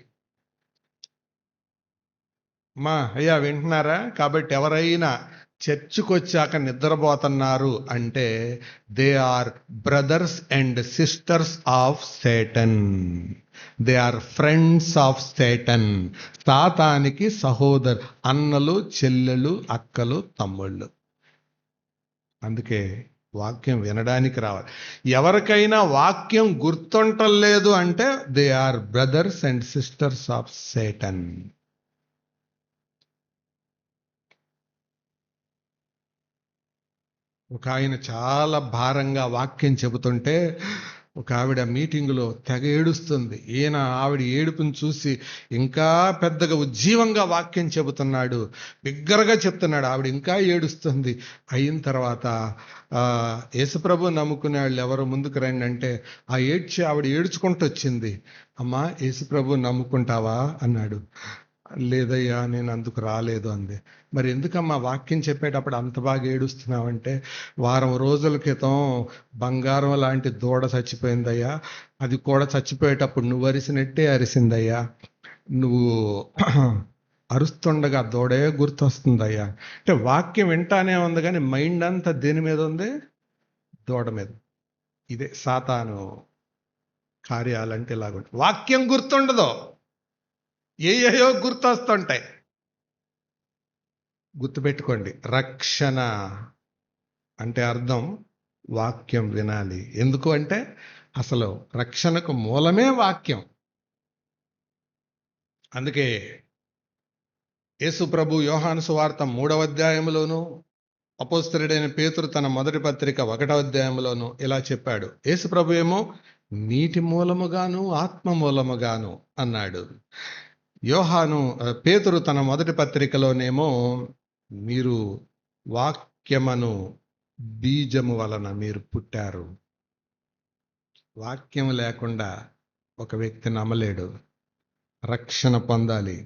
అయ్యా వింటున్నారా? కాబట్టి ఎవరైనా చర్చికి వచ్చాక నిద్రపోతున్నారు అంటే they are brothers and sisters of Satan, they are friends of Satan. సాతానికి సహోదరు, అన్నలు, చెల్లెలు, అక్కలు, తమ్ముళ్ళు. అందుకే వాక్యం వినడానికి రావాలి. ఎవరికైనా వాక్యం గుర్తుంటం లేదు అంటే they are brothers and sisters of Satan. ఒక ఆయన చాలా భారంగా వాక్యం చెబుతుంటే ఒక ఆవిడ మీటింగులో తెగ ఏడుస్తుంది. ఈయన ఆవిడ ఏడుపుని చూసి ఇంకా పెద్దగా ఉజ్జీవంగా వాక్యం చెబుతున్నాడు, బిగ్గరగా చెప్తున్నాడు. ఆవిడ ఇంకా ఏడుస్తుంది. అయిన తర్వాత యేసుప్రభు నమ్ముకునే వాళ్ళు ఎవరు ముందుకు రండి అంటే ఆవిడ ఏడ్చుకుంటూ వచ్చింది. అమ్మా యేసుప్రభు నమ్ముకుంటావా అన్నాడు. లేదయ్యా నేను అందుకు రాలేదు అంది. మరి ఎందుకమ్మా వాక్యం చెప్పేటప్పుడు అంత బాగా ఏడుస్తున్నావంటే, వారం రోజుల క్రితం బంగారం లాంటి దూడ చచ్చిపోయిందయ్యా, అది కూడా చచ్చిపోయేటప్పుడు నువ్వు అరిసినట్టే అరిసిందయ్యా, నువ్వు అరుస్తుండగా దూడే గుర్తొస్తుందయ్యా. అంటే వాక్యం వింటానే ఉంది కానీ మైండ్ అంతా దేని మీద ఉంది? దూడ మీద. ఇదే సాతాను కార్యాలంటే ఇలాగుంటుంది. వాక్యం గుర్తుండదు, ఏయో గుర్తొస్తుంటాయి. గుర్తుపెట్టుకోండి, రక్షణ అంటే అర్థం వాక్యం వినాలి. ఎందుకు అంటే అసలు రక్షణకు మూలమే వాక్యం. అందుకే యేసు ప్రభు యోహాను సువార్త 3వ అధ్యాయంలోను, అపోస్తలుడైన పేతురు తన మొదటి పత్రిక 1వ అధ్యాయంలోను ఇలా చెప్పాడు. యేసు ప్రభు ఏమో నీటి మూలముగాను ఆత్మ మూలముగాను అన్నాడు. పేతురు తన మొదటి పత్రికలోనేమో మీరు వాక్యమును బీజము వలన మీరు పుట్టారు. వాక్యం లేకుండా ఒక వ్యక్తి నమ్మలేడు. రక్షణ పొందాలి.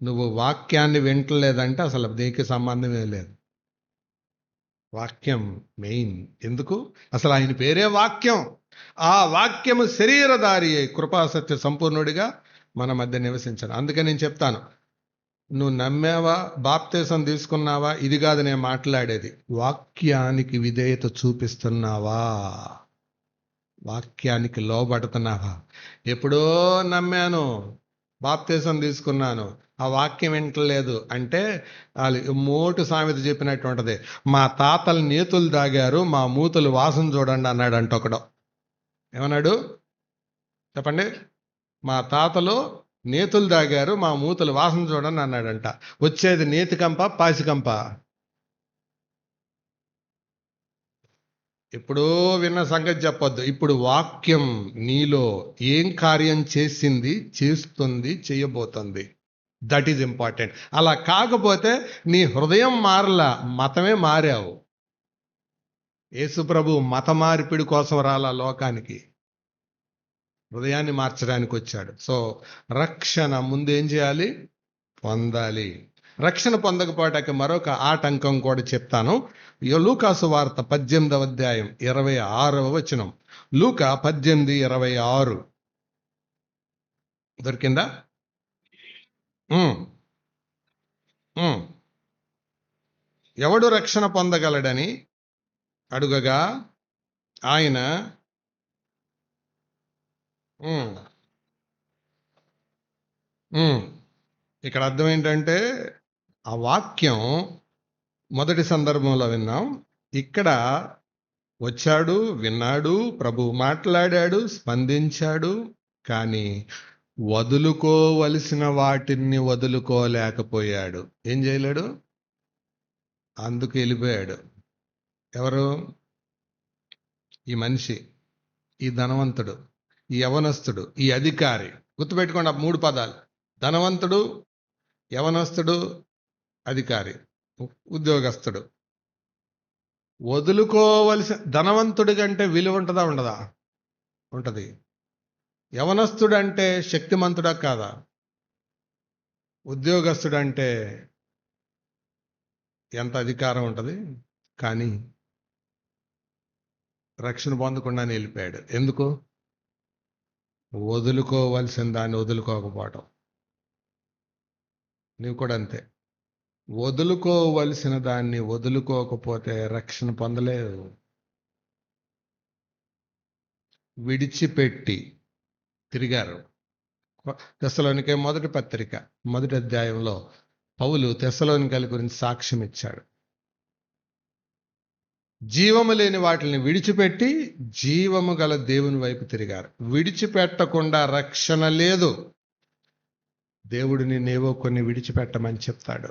నువ్వు వాక్యాన్ని వింటలేదంటే అసలు దీనికి సంబంధమే లేదు. వాక్యం మెయిన్. ఎందుకు? అసలు ఆయన పేరే వాక్యం. ఆ వాక్యము శరీరధారి అయి కృపాసత్య సంపూర్ణుడిగా మన మధ్య నివసించాను. అందుకే నేను చెప్తాను, నువ్వు నమ్మావా, బాప్తీసం తీసుకున్నావా, ఇది కాదు నేను మాట్లాడేది. వాక్యానికి విధేయత చూపిస్తున్నావా? వాక్యానికి లోబడుతున్నావా? ఎప్పుడో నమ్మాను, బాప్తీసం తీసుకున్నాను, ఆ వాక్యం వింటలేదు అంటే వాళ్ళు మోటు సామెత చెప్పినట్టు ఉంటుంది. మా తాతలు నేతులు తాగారు, మా మూతులు వాసన చూడండి అన్నాడు అంట ఒకడు. ఏమన్నాడు చెప్పండి? మా తాతలు నేతులు తాగారు, మా మూతలు వాసన చూడని అన్నాడంట. వచ్చేది నేతికంప పాసికంప? ఎప్పుడో విన్న సంగతి చెప్పొద్దు. ఇప్పుడు వాక్యం నీలో ఏం కార్యం చేసింది, చేస్తుంది, చేయబోతుంది. That is important. అలా కాకపోతే నీ హృదయం మారలా, మతమే మారావు. యేసు ప్రభు మత మార్పిడి కోసం రాలా లోకానికి, హృదయాన్ని మార్చడానికి వచ్చాడు. సో రక్షణ ముందు ఏం చేయాలి? పొందాలి. రక్షణ పొందకపోవటానికి మరొక ఆటంకం కూడా చెప్తాను. లూకాసు వార్త 18వ అధ్యాయం 26వ వచనం. లూకా 18:26 దొరికిందా? ఎవడు రక్షణ పొందగలడని అడుగగా ఆయన ఇక్కడ అర్థం ఏంటంటే, ఆ వాక్యం మొదటి సందర్భంలో విన్నాం, ఇక్కడ వచ్చాడు, విన్నాడు, ప్రభువు మాట్లాడాడు, స్పందించాడు, కానీ వదులుకోవలసిన వాటిని వదులుకోలేకపోయాడు. ఏం చేయలేడు? అందుకు వెళ్ళిపోయాడు. ఎవరు? ఈ మనిషి, ఈ ధనవంతుడు, ఈ యవనస్తుడు, ఈ అధికారి. గుర్తుపెట్టుకోండి ఆ 3 పదాలు: ధనవంతుడు, యవనస్తుడు, అధికారి, ఉద్యోగస్తుడు. వదులుకోవలసిన, ధనవంతుడి కంటే విలువ ఉంటుందా ఉండదా? ఉంటది. యవనస్తుడంటే శక్తిమంతుడా కాదా? ఉద్యోగస్తుడంటే ఎంత అధికారం ఉంటుంది, కానీ రక్షణ పొందకుండానే వెళ్ళిపోయాడు. ఎందుకు? వదులుకోవలసిన దాన్ని వదులుకోకపోవటం. నీవు కూడా అంతే. వదులుకోవలసిన దాన్ని వదులుకోకపోతే రక్షణ పొందలేదు. విడిచిపెట్టి తిరిగారు. తెస్సలోనికే మొదటి పత్రిక 1వ అధ్యాయంలో పౌలు తెస్సలోనికల గురించి సాక్ష్యం ఇచ్చాడు. జీవము లేని వాటిని విడిచిపెట్టి జీవము గల దేవుని వైపు తిరిగారు. విడిచిపెట్టకుండా రక్షణ లేదు. దేవుడిని నేవో కొన్ని విడిచిపెట్టమని చెప్తాడు.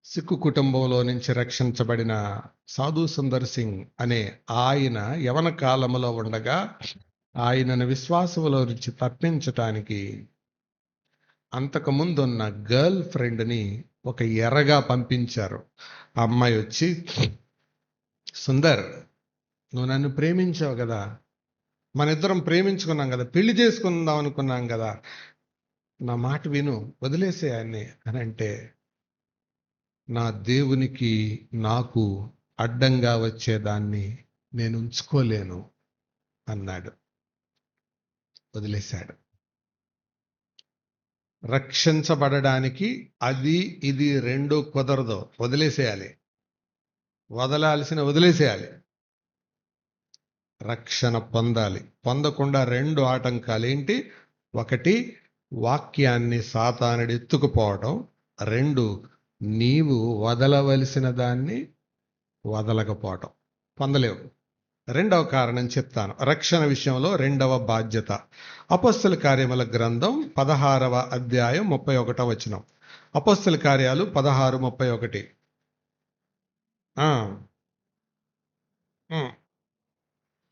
సిక్కు కుటుంబంలో నుంచి రక్షించబడిన సాధు సుందర్ సింగ్ అనే ఆయన యవన కాలంలో ఉండగా ఆయనను విశ్వాసంలో నుంచి తప్పించటానికి అంతకుముందున్న గర్ల్ ఫ్రెండ్ని ఒక ఎర్రగా పంపించారు. ఆ అమ్మాయి వచ్చి, సుందర్, నువ్వు నన్ను ప్రేమించావు కదా, మన ఇద్దరం ప్రేమించుకున్నాం కదా, పెళ్లి చేసుకుందాం అనుకున్నాం కదా, నా మాట విను, వదిలేసే ఆయన్ని అని అంటే, నా దేవునికి నాకు అడ్డంగా వచ్చేదాన్ని నేను ఉంచుకోలేను అన్నాడు. వదిలేశాడు. రక్షించబడడానికి అది ఇది రెండు కుదరదు. వదిలేసేయాలి. వదిలేసేయాలి. రక్షణ పొందాలి. పొందకుండా 2 ఆటంకాలు ఏంటి? 1, వాక్యాన్ని సాతానుడు ఎత్తుకుపోవడం. 2, నీవు వదలవలసిన దాన్ని వదలకపోవటం. పొందలేవు. 2వ కారణం చెప్తాను. రక్షణ విషయంలో 2వ బాధ్యత. అపొస్తల కార్యముల గ్రంథం 16వ అధ్యాయం 31వ వచనం. అపొస్తల కార్యాలు 16:31.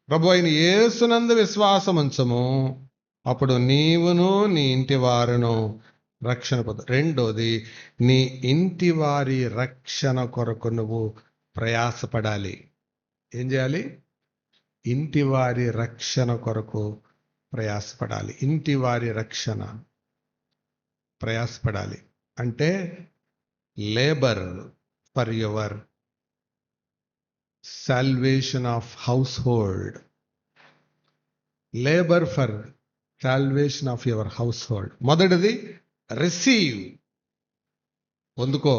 ప్రభు అయిన యేసునందు విశ్వాసముంచము, అప్పుడు నీవును నీ ఇంటి వారును రక్షణ పొందు. 2వది, నీ ఇంటి వారి రక్షణ కొరకు నువ్వు ప్రయాసపడాలి. ఏం చేయాలి? ఇంటి వారి రక్షణ కొరకు ప్రయాసపడాలి. ఇంటి వారి రక్షణ ప్రయాసపడాలి అంటే labour for your salvation of house hold. Labour for salvation of your house hold. మొదటిది రిసీవ్, పొందుకో.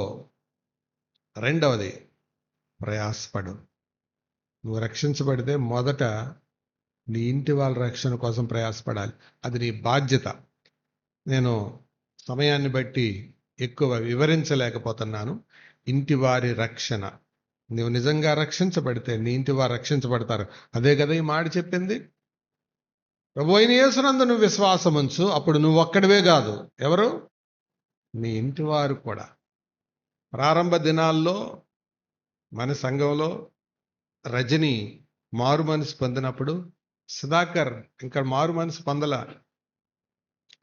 2వది ప్రయాసపడు. నువ్వు రక్షించబడితే మొదట నీ ఇంటి వాళ్ళ రక్షణ కోసం ప్రయాసపడాలి. అది నీ బాధ్యత. నేను సమయాన్ని బట్టి ఎక్కువ వివరించలేకపోతున్నాను. ఇంటి వారి రక్షణ, నువ్వు నిజంగా రక్షించబడితే నీ ఇంటి వారు రక్షించబడతారు. అదే కదా ఈ మాట చెప్పింది. ప్రభు అయిన యేసునందు నువ్వు విశ్వాసముంచు, అప్పుడు నువ్వు ఒక్కడివే కాదు, ఎవరు? నీ ఇంటి వారు కూడా. ప్రారంభ దినాల్లో మన సంఘంలో రజని మారు మనసు పొందినప్పుడు సుధాకర్ ఇంకా మారు మనసు పొందల.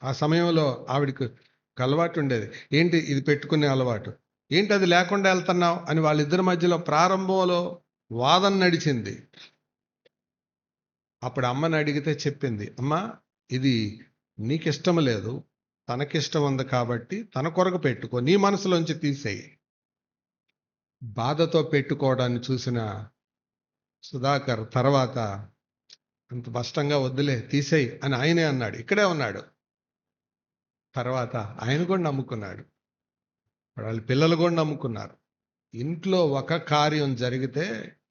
ఆ సమయంలో ఆవిడకి ఒక అలవాటు ఉండేది. ఏంటి ఇది పెట్టుకునే అలవాటు, ఏంటి అది లేకుండా వెళ్తున్నావు అని వాళ్ళిద్దరి మధ్యలో ప్రారంభంలో వాదన నడిచింది. అప్పుడు అమ్మని అడిగితే చెప్పింది, అమ్మా ఇది నీకిష్టం లేదు, తనకిష్టం ఉంది కాబట్టి తన కొరకు పెట్టుకో, నీ మనసులోంచి తీసేయి. బాధతో పెట్టుకోవడాన్ని చూసిన సుధాకర్ తర్వాత అంత స్పష్టంగా వద్దులే తీసేయి అని ఆయనే అన్నాడు. ఇక్కడే ఉన్నాడు. తర్వాత ఆయన కూడా నమ్ముకున్నాడు, వాళ్ళ పిల్లలు కూడా నమ్ముకున్నారు. ఇంట్లో ఒక కార్యం జరిగితే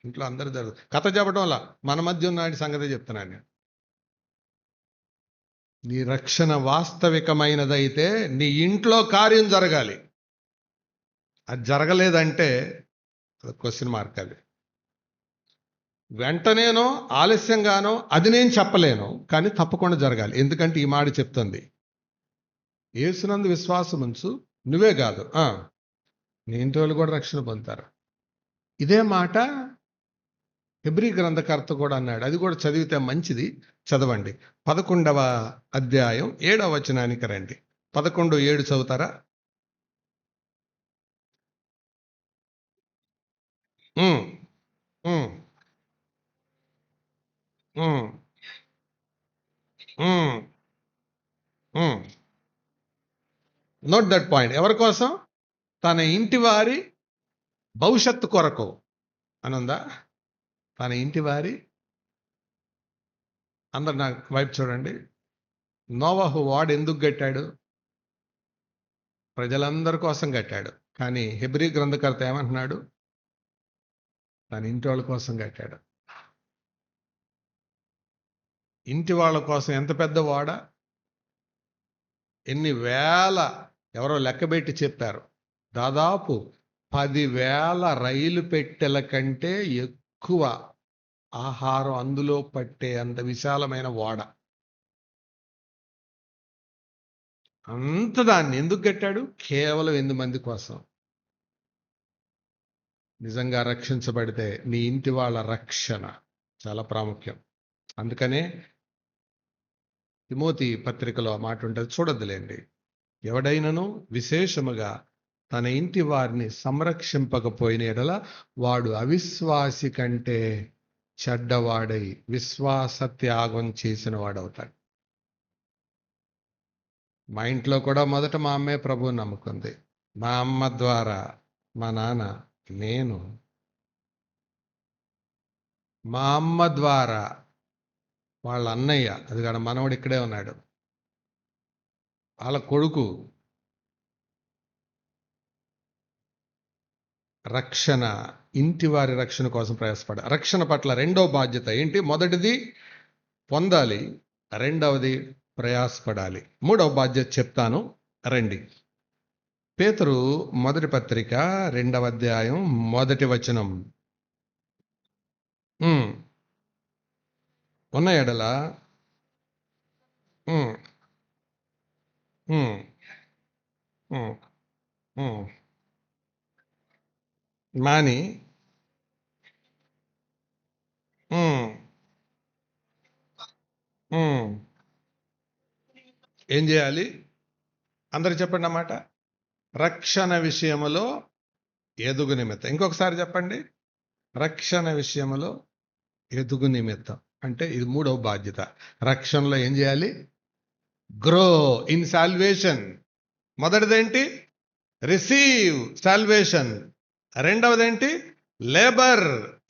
ఇంట్లో అందరూ జరుగుతుంది. కథ చెప్పడంలా మన మధ్య ఉన్నాడి సంగతి చెప్తున్నాను నేను. నీ రక్షణ వాస్తవికమైనదైతే నీ ఇంట్లో కార్యం జరగాలి. అది జరగలేదంటే అది క్వశ్చన్ మార్క్. అది వెంటనేనో ఆలస్యంగానో అది నేను చెప్పలేను, కానీ తప్పకుండా జరగాలి. ఎందుకంటే ఈ మాట చెప్తుంది, యేసునందు విశ్వాసం ఉంచు, నువ్వే కాదు నీ ఇంటి వాళ్ళు కూడా రక్షణ పొందుతారు. ఇదే మాట హెబ్రీ గ్రంథకర్త కూడా అన్నాడు. అది కూడా చదివితే మంచిది, చదవండి. 11వ అధ్యాయం 7వ వచనానికి రండి. 11:7 చదువుతారా? Note that point. ఎవరి కోసం? తన ఇంటి వారి భవిష్యత్తు కొరకు అనుందా? తన ఇంటి వారి, అందరు నా వైపు చూడండి. నోవహు వాడు ఎందుకు కట్టాడు? ప్రజలందరి కోసం కట్టాడు. కానీ హెబ్రీ గ్రంథకర్త ఏమంటున్నాడు? తన ఇంటి వాళ్ళ కోసం కట్టాడు. ఇంటి వాళ్ళ కోసం ఎంత పెద్ద వాడ, ఎన్ని వేల, ఎవరో లెక్కబెట్టి చెప్పారు, దాదాపు 10,000 రైలు పెట్టెల కంటే ఎక్కువ ఆహారం అందులో పట్టే అంత విశాలమైన ఓడ. అంత దాన్ని ఎందుకు కట్టాడు? కేవలం 8 మంది కోసం. నిజంగా రక్షించబడితే నీ ఇంటి వాళ్ళ రక్షణ చాలా ప్రాముఖ్యం. అందుకనే తిమోతి పత్రికలో మాట ఉంటుంది, చూడొద్దులేండి. ఎవడైనను విశేషముగా తన ఇంటి వారిని సంరక్షింపకపోయిన ఎడల వాడు అవిశ్వాసి కంటే చెడ్డవాడై విశ్వాస త్యాగం చేసిన వాడవుతాడు. మా ఇంట్లో కూడా మొదట మా అమ్మే ప్రభువుని నమ్ముకుంది. మా అమ్మ ద్వారా మా నాన్న, నేను, మా అమ్మ ద్వారా వాళ్ళ అన్నయ్య, అది కాదు మనవడు ఇక్కడే ఉన్నాడు, వాళ్ళ కొడుకు రక్షణ, ఇంటి వారి రక్షణ కోసం ప్రయాసపడాలి. రక్షణ పట్ల రెండో బాధ్యత ఏంటి? మొదటిది పొందాలి, రెండవది ప్రయాసపడాలి. మూడవ బాధ్యత చెప్తాను రండి. పేతురు మొదటి పత్రిక 2వ అధ్యాయం 1వ వచనం. ఉన్న ఎడల మాని ఏం చేయాలి? అందరు చెప్పండి అన్నమాట. రక్షణ విషయములో ఎదుగు నిమిత్తం. ఇంకొకసారి చెప్పండి. రక్షణ విషయములో ఎదుగు నిమిత్తం అంటే ఇది మూడవ బాధ్యత. రక్షణలో ఏం చేయాలి? Grow in salvation. మొదటిదేంటి? Receive salvation. రెండవదేంటి? Labour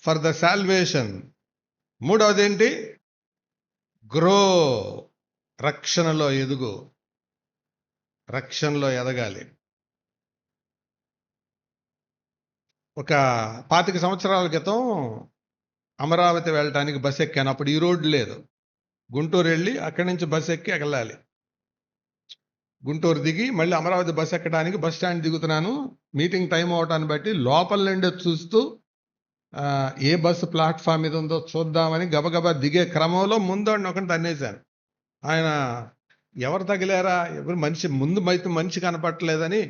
for the salvation. మూడవదేంటి? గ్రో. రక్షణలో ఎదుగు, రక్షణలో ఎదగాలి. ఒక 25 సంవత్సరాల క్రితం అమరావతి వెళ్ళటానికి బస్ ఎక్కాను. అప్పుడు ఈ రోడ్డు లేదు. గుంటూరు వెళ్ళి అక్కడి నుంచి బస్ ఎక్కి వెళ్ళాలి. గుంటూరు దిగి మళ్ళీ అమరావతి బస్ ఎక్కడానికి బస్ స్టాండ్ దిగుతున్నాను. మీటింగ్ టైం అవటాన్ని బట్టి లోపల నుండి చూస్తూ ఏ బస్సు ప్లాట్ఫామ్ మీద ఉందో చూద్దామని గబగబా దిగే క్రమంలో ముందు ఒకటి తన్నేశాను. ఆయన ఎవరు తగిలారా, ఎవరు మనిషి ముందు అయితే మనిషి కనపట్టలేదని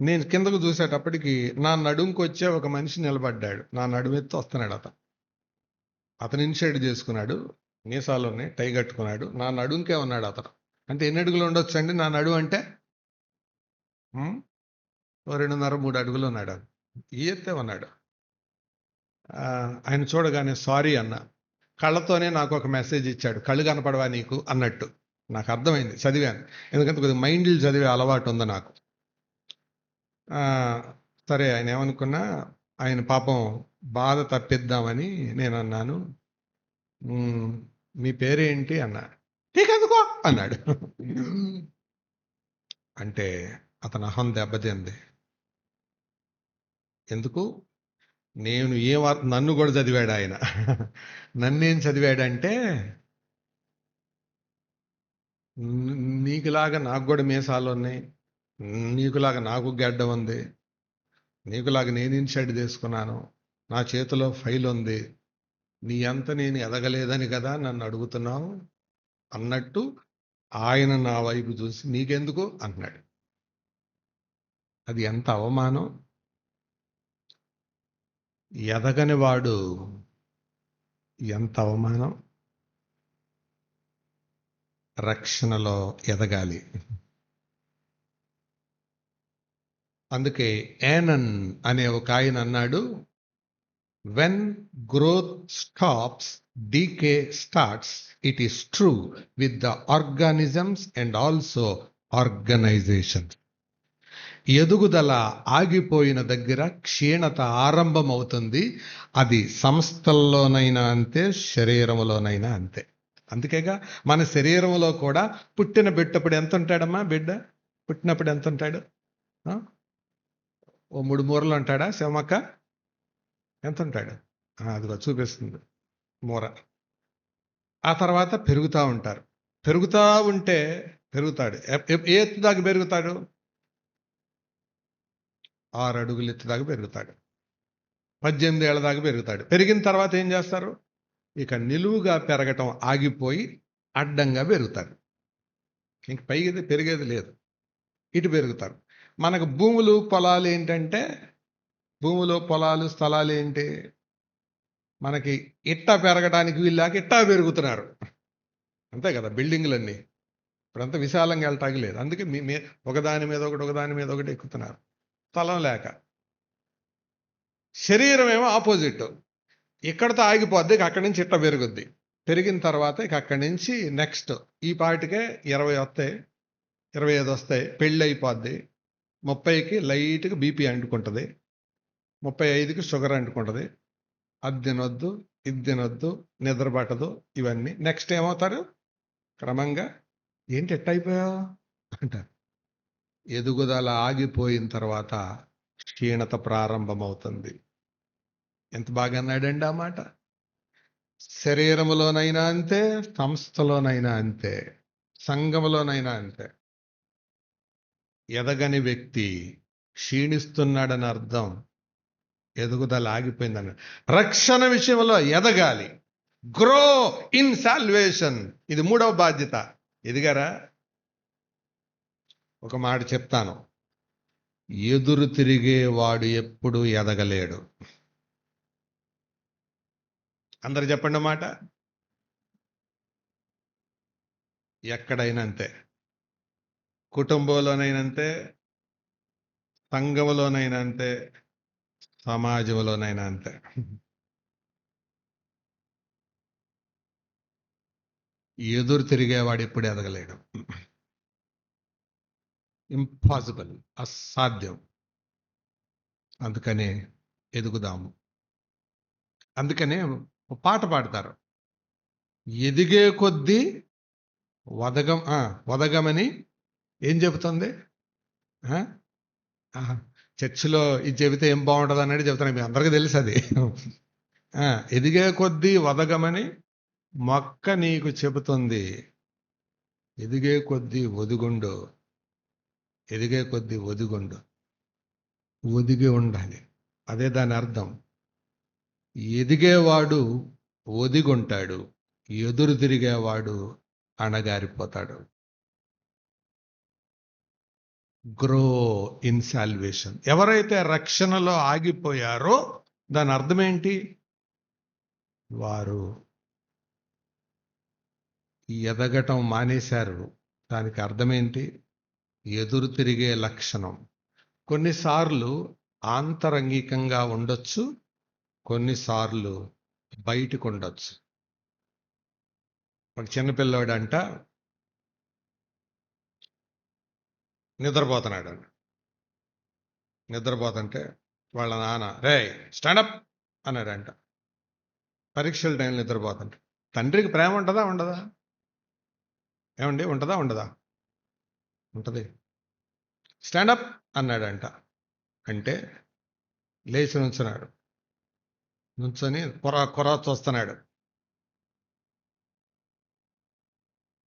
నేను కిందకు చూసేటప్పటికి నా నడుంకి వచ్చే ఒక మనిషి నిలబడ్డాడు. నా నడుమెత్తి వస్తున్నాడు. అతను ఇన్షైడ్ చేసుకున్నాడు, మీసాలోనే టై కట్టుకున్నాడు, నా నడుంకే ఉన్నాడు అతను. అంటే ఎన్ని అడుగులు ఉండొచ్చు అండి నా నడువు అంటే? ఓ 2.5 3 అడుగులు ఉన్నాడు. ఈ ఎత్తే ఉన్నాడు. ఆయన చూడగానే సారీ అన్న. కళ్ళతోనే నాకు ఒక మెసేజ్ ఇచ్చాడు, కళ్ళు కనపడవా నీకు అన్నట్టు. నాకు అర్థమైంది, చదివాను. ఎందుకంటే కొద్దిగా మైండ్లు చదివే అలవాటు ఉంది నాకు. సరే, ఆయన ఏమనుకున్నా, ఆయన పాపం బాధ తప్పిద్దామని నేను అన్నాను, మీ పేరేంటి అన్నా. నీకెందుకో అన్నాడు. అంటే అతని అహం దెబ్బతింది. ఎందుకు? నేను నన్ను కూడా చదివాడు ఆయన. నన్నేం చదివాడంటే, నీకులాగా నాకు కూడా మీసాలు ఉన్నాయి, నీకులాగా నాకు గడ్డ ఉంది, నీకులాగా నేను ఇన్షర్ట్ తీసుకున్నాను, నా చేతిలో ఫైల్ ఉంది, నీ అంత నేను ఎదగలేదని కదా నన్ను అడుగుతున్నావు అన్నట్టు ఆయన నా వైపు చూసి నీకెందుకు అన్నాడు. అది ఎంత అవమానం! ఎదగని వాడు ఎంత అవమానం! రక్షణలో ఎదగాలి. అందుకే ఏనన్ అనే ఒక ఆయన అన్నాడు, when growth stops, decay starts. It is true with the organisms and also organisation. ఎదుగుదల ఆగిపోయిన దగ్గర క్షీణత ఆరంభమవుతుంది. అది సంస్థల్లోనైనా అంతే, శరీరంలోనైనా అంతే. అందుకేగా మన శరీరంలో కూడా పుట్టిన బిడ్డప్పుడు ఎంత ఉంటాడమ్మా? బిడ్డ పుట్టినప్పుడు ఎంత ఉంటాడు? ఓ 3 మూరలు ఉంటాడా శివమక్క? ఎంత ఉంటాడు? అదిగో చూపిస్తుంది మూర. ఆ తర్వాత పెరుగుతూ ఉంటారు. పెరుగుతూ ఉంటే పెరుగుతాడు. ఏ ఎత్తు దాకా పెరుగుతాడు? 6 అడుగులు ఎత్తు దాకా పెరుగుతాడు. 18 ఏళ్ల దాకా పెరుగుతాడు. పెరిగిన తర్వాత ఏం చేస్తారు? ఇక నిలువుగా పెరగటం ఆగిపోయి అడ్డంగా పెరుగుతారు. ఇంక పైకి పెరిగేది లేదు, ఇటు పెరుగుతారు. మనకు భూములు పొలాలు ఏంటంటే, భూములు పొలాలు స్థలాలు ఏంటి? మనకి ఇట్టా పెరగడానికి వీళ్ళకి ఇట్టా పెరుగుతున్నారు, అంతే కదా. బిల్డింగ్లన్నీ ఇప్పుడంతా విశాలంగా వెళ్ళటానికి లేదు. అందుకే ఒకదాని మీద ఒకటి ఒకదాని మీద ఒకటి ఎక్కుతున్నారు, స్థలం లేక. శరీరం ఏమో ఆపోజిట్, ఇక్కడతో ఆగిపోద్ది, ఇక అక్కడి నుంచి ఇట్ట పెరుగుద్ది. పెరిగిన తర్వాత ఇక అక్కడి నుంచి నెక్స్ట్ ఈ పాటికే 20 వస్తాయి, 25 వస్తాయి, పెళ్ళి అయిపోద్ది. 30కి లైట్గా బీపీ అంటుకుంటుంది, 35కి షుగర్ అంటుకుంటుంది. అది తినొద్దు, ఇది తినొద్దు, నిద్ర పట్టదు, ఇవన్నీ. నెక్స్ట్ ఏమవుతారు? క్రమంగా ఏంటి ఎట్టయిపోయావు అంటారు. ఎదుగుదల ఆగిపోయిన తర్వాత క్షీణత ప్రారంభమవుతుంది. ఎంత బాగా అన్నాడండి ఆ మాట! శరీరంలోనైనా అంతే, సంస్థలోనైనా అంతే, సంఘంలోనైనా అంతే. ఎదగని వ్యక్తి క్షీణిస్తున్నాడని అర్థం, ఎదుగుదల ఆగిపోయిందని. రక్షణ విషయంలో ఎదగాలి. Grow in salvation. ఇది 3వ బాధ్యత. ఎదిగారా? ఒక మాట చెప్తాను, ఎదురు తిరిగేవాడు ఎప్పుడు ఎదగలేడు. అందరు చెప్పండి మాట. ఎక్కడైనా అంతే, కుటుంబంలోనైనా అంతే, సంఘంలోనైనా అంతే, సమాజంలోనైనా అంతే. ఎదురు తిరిగేవాడు ఎప్పుడు ఎదగలేడు. ఇంపాసిబుల్, అసాధ్యం. అందుకనే ఎదుగుదాము. అందుకనే పాట పాడతారు, ఎదిగే కొద్దీ వదగమని. ఏం చెబుతుంది? చర్చిలో ఇది చెబితే ఏం బాగుంటుంది అన్నట్టు చెబుతాను, మీ అందరికీ తెలుసు అది. ఎదిగే కొద్దీ వదగమని మొక్క నీకు చెబుతుంది. ఎదిగే కొద్దీ ఒదిగుండు, ఎదిగే కొద్దీ ఒదిగుండు, ఒదిగి ఉండాలి. అదే దాని అర్థం. ఎదిగేవాడు ఒదిగుంటాడు, ఎదురు తిరిగేవాడు అణగారిపోతాడు. Grow in salvation. ఎవరైతే రక్షణలో ఆగిపోయారో దాని అర్థం ఏంటి? వారు ఎదగటం మానేశారు, దానికి అర్థమేంటి? ఎదురు తిరిగే లక్షణం. కొన్నిసార్లు ఆంతరంగికంగా ఉండొచ్చు, కొన్నిసార్లు బయటకు ఉండొచ్చు. ఒక చిన్నపిల్లోడంట నిద్రపోతుంటే వాళ్ళ నాన్న రే స్టాండప్ అన్నాడంట. పరీక్షల టైంలో నిద్రపోతుంటే తండ్రికి ప్రేమ ఉంటుందా ఉండదా? ఏమండి, ఉంటుందా ఉండదా? ఉంటుంది. స్టాండప్ అన్నాడంట. అంటే లేచి నుంచొని కొర చూస్తున్నాడు.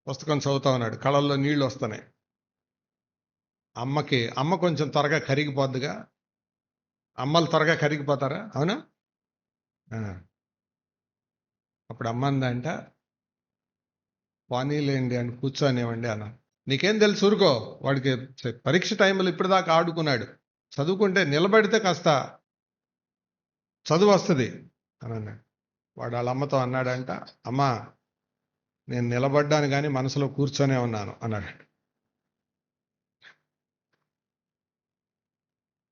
పుస్తకం చదువుతా ఉన్నాడు. కళ్ళల్లో నీళ్లు వస్తున్నాయి. అమ్మ కొంచెం త్వరగా కరిగిపోద్దిగా. అమ్మలు త్వరగా కరిగిపోతారా? అవునా? అప్పుడు అమ్మ అందంట, పోనీలేండి అని కూర్చోనివ్వండి అన్న. నీకేం తెలుసు, ఊరుకో, వాడికి పరీక్ష టైంలో ఇప్పటిదాకా ఆడుకున్నాడు, చదువుకుంటే నిలబడితే కాస్త చదువు వస్తుంది అని అన్నాడు. వాడు వాళ్ళ అమ్మతో అన్నాడంట, అమ్మా నేను నిలబడ్డాను కానీ మనసులో కూర్చొనే ఉన్నాను అన్నాడు.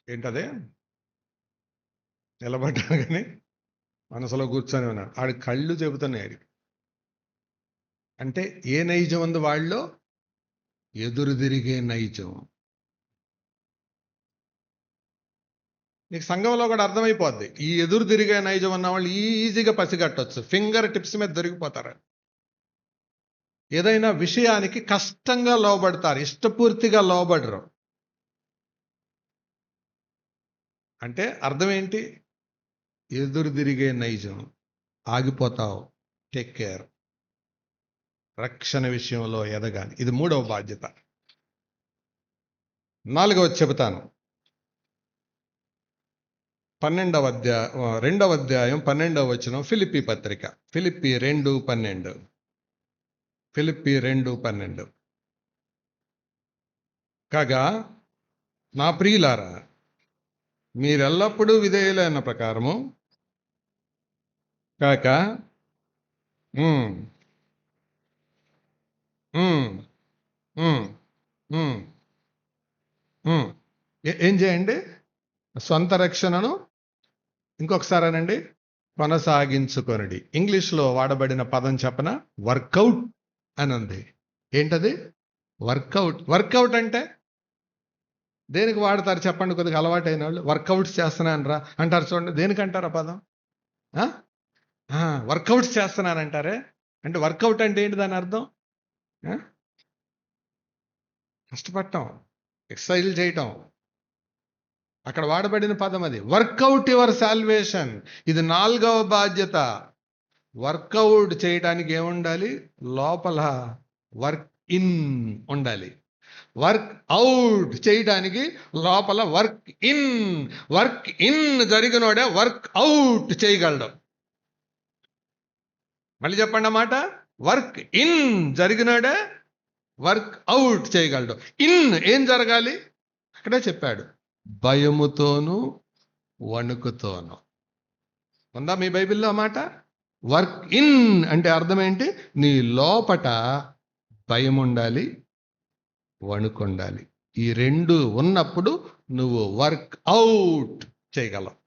ఏంటదే? నిలబడ్డాను కానీ మనసులో కూర్చొని ఉన్నాడు. ఆడి కళ్ళు చెబుతున్నాయి ఆడికి. అంటే ఏ నైజం ఉంది వాళ్ళలో? ఎదురు తిరిగే నైజం. నీకు సంఘంలో కూడా అర్థమైపోద్ది. ఈ ఎదురు తిరిగే నైజం ఉన్న వాళ్ళు ఈజీగా పసిగట్టవచ్చు. ఫింగర్ టిప్స్ మీద దొరికిపోతారు. ఏదైనా విషయానికి కష్టంగా లోబడతారు, ఇష్టపూర్తిగా లోబడరు. అంటే అర్థం ఏంటి? ఎదురు తిరిగే నైజం. ఆగిపోతావు. Take care. రక్షణ విషయంలో ఎదగాలి. ఇది 3వ బాధ్యత. 4వది చెబుతాను. 2వ అధ్యాయం 12వ వచనం, ఫిలిప్పీ పత్రిక. ఫిలిప్పీ 2:12. కాగా నా ప్రియులారా, మీరెల్లప్పుడూ విధేయులైన ప్రకారము కాక ఏం చేయండి? సొంత రక్షణను ఇంకొకసారి అనండి, కొనసాగించుకొనుడి. ఇంగ్లీష్లో వాడబడిన పదం చెప్పన, వర్కౌట్ అని ఉంది. ఏంటది? వర్కౌట్ అంటే దేనికి వాడతారు చెప్పండి? కొద్దిగా అలవాటైన వాళ్ళు వర్కౌట్స్ చేస్తున్నాను రా అంటారు చూడండి. దేనికంటారు ఆ పదం? వర్కౌట్స్ చేస్తున్నానంటారే. అంటే వర్కౌట్ అంటే ఏంటి దాని అర్థం? కష్టపడటం, ఎక్సర్సైజ్ చేయటం. అక్కడ వాడబడిన పదం అది. Work out your salvation. ఇది 4వ బాధ్యత. వర్కౌట్ చేయడానికి ఏముండాలి? లోపల వర్క్ ఇన్ ఉండాలి. వర్క్ అవుట్ చేయడానికి లోపల వర్క్ ఇన్ జరిగినోడే వర్క్ అవుట్ చేయగలడు. మళ్ళీ చెప్పండి అన్నమాట. వర్క్ ఇన్ జరిగినోడే వర్క్ అవుట్ చేయగలడు. ఏం జరగాలి? అక్కడే చెప్పాడు, భయముతోను వణుకుతోను. ఉందా మీ బైబిల్లో మాట? వర్క్ ఇన్ అంటే అర్థం ఏంటి? నీ లోపట భయం ఉండాలి, వణుకుండాలి. ఈ 2 ఉన్నప్పుడు నువ్వు వర్క్ అవుట్ చేయగలవు.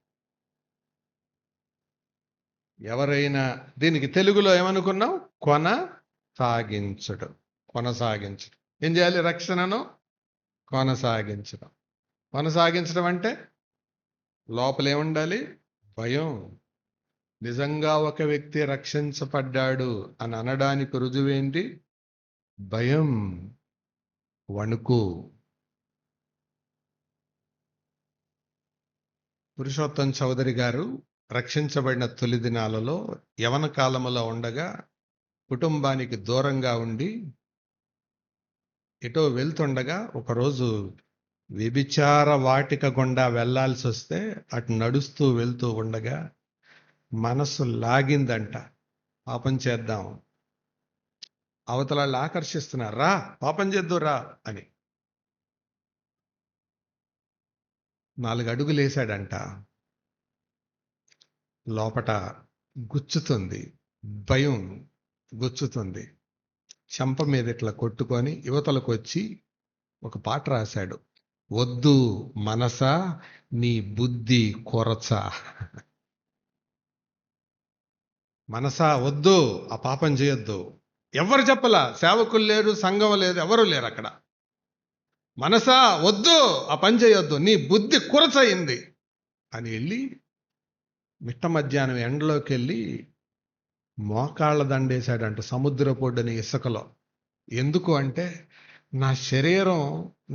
ఎవరైనా దీనికి తెలుగులో ఏమనుకున్నాం? కొనసాగించడం. ఏం చేయాలి? రక్షణను కొనసాగించడం అంటే లోపల ఏముండాలి? భయం. నిజంగా ఒక వ్యక్తి రక్షించబడ్డాడు అని అనడానికి రుజువేంటి? భయం, వణుకు. పురుషోత్తం చౌదరి గారు రక్షించబడిన తొలి దినాలలో యవన కాలములో ఉండగా కుటుంబానికి దూరంగా ఉండి ఎటో వెళ్తుండగా ఒకరోజు వ్యభిచార వాటిక గుండా వెళ్లాల్సి వస్తే అటు నడుస్తూ వెళ్తూ ఉండగా మనసు లాగిందంట, పాపం చేద్దాం. అవతల వాళ్ళు ఆకర్షిస్తున్నారు, రా పాపం చేద్దు రా అని. 4 అడుగులు వేశాడంట. లోపట గుచ్చుతుంది, భయం గుచ్చుతుంది. చెంప మీద ఇట్లా కొట్టుకొని యువతలకు వచ్చి ఒక పాట రాశాడు. వద్దు మనసా నీ బుద్ధి కొరచ. మనసా వద్దు, ఆ పాపం చేయొద్దు. ఎవరు చెప్పలా, సేవకులు లేరు, సంఘం లేదు, ఎవరు లేరు అక్కడ. మనసా వద్దు, ఆ పని చేయొద్దు, నీ బుద్ధి కురచయింది అని వెళ్ళి మిట్ట మధ్యాహ్నం ఎండలోకి వెళ్ళి మోకాళ్ళ దండేశాడంట సముద్రపొడ్డుని ఇసుకలో. ఎందుకు అంటే నా శరీరం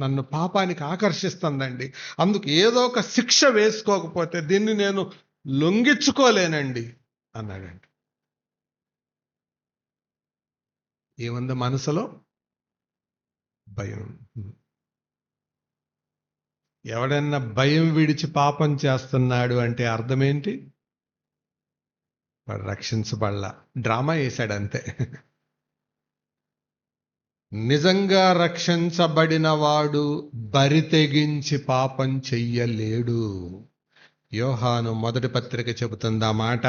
నన్ను పాపానికి ఆకర్షిస్తుందండి, అందుకు ఏదో ఒక శిక్ష వేసుకోకపోతే దీన్ని నేను లొంగించుకోలేనండి అన్నాడండి. ఏముంది మనసులో? భయం. ఎవడన్నా భయం విడిచి పాపం చేస్తున్నాడు అంటే అర్థం ఏంటి? వాడు రక్షించబడలా, డ్రామా వేశాడంతే. నిజంగా రక్షించబడిన వాడు బరి తెగించి పాపం చెయ్యలేడు. యోహాను మొదటి పత్రిక చెబుతుంది ఆ మాట.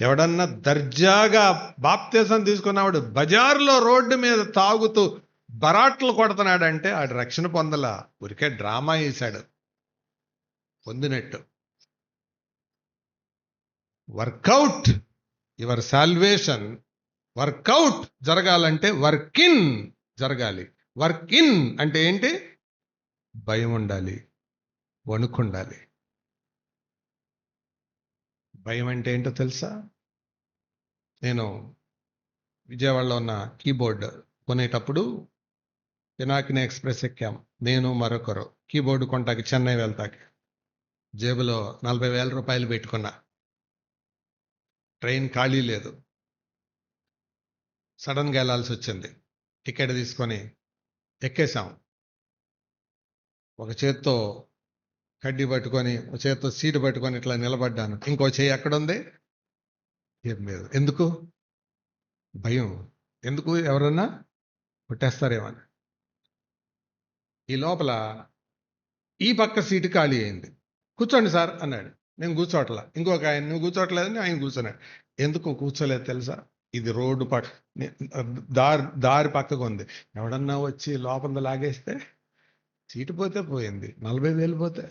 ఎవడన్నా దర్జాగా బాప్తిసం తీసుకున్నవాడు బజార్లో రోడ్డు మీద తాగుతూ బరాట్లు కొడుతున్నాడంటే ఆడు రక్షణ పొందలా, ఊరికే డ్రామా వేశాడు పొందినట్టు. Work out your salvation. వర్కౌట్ జరగాలంటే వర్క్ ఇన్ జరగాలి. వర్క్ ఇన్ అంటే ఏంటి? భయం ఉండాలి, వణుకుండాలి. భయం అంటే ఏంటో తెలుసా? నేను విజయవాడలో ఉన్న కీబోర్డ్ కొనేటప్పుడు పినాకిని ఎక్స్ప్రెస్ ఎక్కాం, నేను మరొకరు. కీబోర్డు కొంటాకి చెన్నై వెళ్తాకి జేబులో 40,000 రూపాయలు పెట్టుకున్నా. ట్రైన్ ఖాళీ లేదు, సడన్గా వెళ్ళాల్సి వచ్చింది. టికెట్ తీసుకొని ఎక్కేసాం. ఒక చేత్తో కడ్డీ పట్టుకొని, ఒక చేత్తో సీటు పట్టుకొని ఇట్లా నిలబడ్డాను. ఇంకో చేయి ఎక్కడుంది? ఏం లేదు. ఎందుకు? భయం. ఎందుకు? ఎవరన్నా కొట్టేస్తారేమని. ఈ లోపల ఈ పక్క సీటు ఖాళీ అయింది. కూర్చోండి సార్ అన్నాడు. నేను కూర్చోట్లా. ఇంకొక ఆయన, నువ్వు కూర్చోట్లేదని ఆయన కూర్చున్నాడు. ఎందుకు కూర్చోలేదు తెలుసా? ఇది రోడ్డు దారి పక్కకు ఉంది. ఎవడన్నా వచ్చి లోపల లాగేస్తే సీటు పోతే పోయింది, 40,000 పోతే.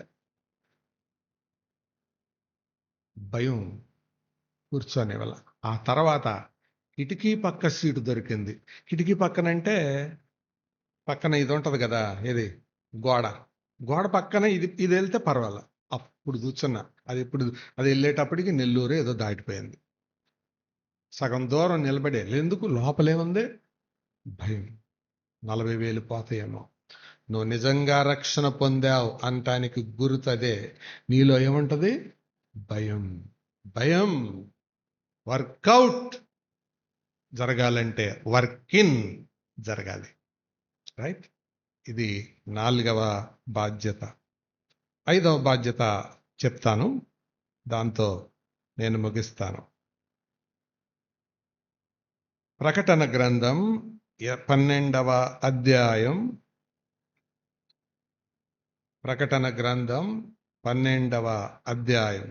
భయం కూర్చొని వల్ల. ఆ తర్వాత కిటికీ పక్క సీటు దొరికింది. కిటికీ పక్కనంటే పక్కన ఇది ఉంటుంది కదా, ఇది గోడ పక్కన ఇది వెళ్తే పర్వాలా. అప్పుడు కూర్చున్నా. అది వెళ్ళేటప్పటికి నెల్లూరు ఏదో దాటిపోయింది. సగం దూరం నిలబడే. ఎందుకు? లోపలేముంది? భయం. 40,000 పోతాయేమో. నువ్వు నిజంగా రక్షణ పొందావు అంటానికి గుర్తదే. నీలో ఏముంటది? భయం. భయం. వర్కౌట్ జరగాలంటే వర్క్ ఇన్ జరగాలి. రైట్? ఇది 4వ బాధ్యత. 5వ బాధ్యత చెప్తాను, దాంతో నేను ముగిస్తాను. ప్రకటన గ్రంథం 12వ అధ్యాయం. ప్రకటన గ్రంథం 12వ అధ్యాయం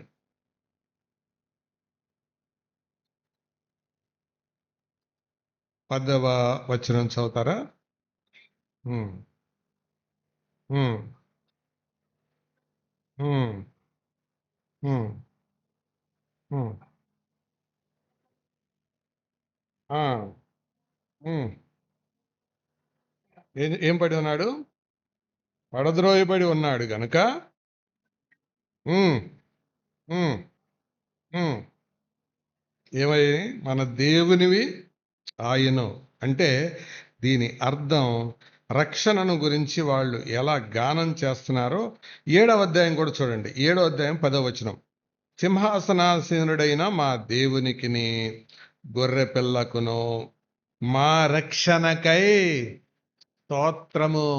10వ వచనం చదువుతారా? ఏం పడి ఉన్నాడు? పడద్రోయబడి ఉన్నాడు గనుక ఏమై మన దేవునివి ఆయను. అంటే దీని అర్థం రక్షణను గురించి వాళ్ళు ఎలా గానం చేస్తున్నారో 7వ అధ్యాయం కూడా చూడండి. 7వ అధ్యాయం 10వ వచనం. సింహాసనాసీనుడైన మా దేవునికిని గొర్రె పిల్లకును మా రక్షణకై స్తోత్రము.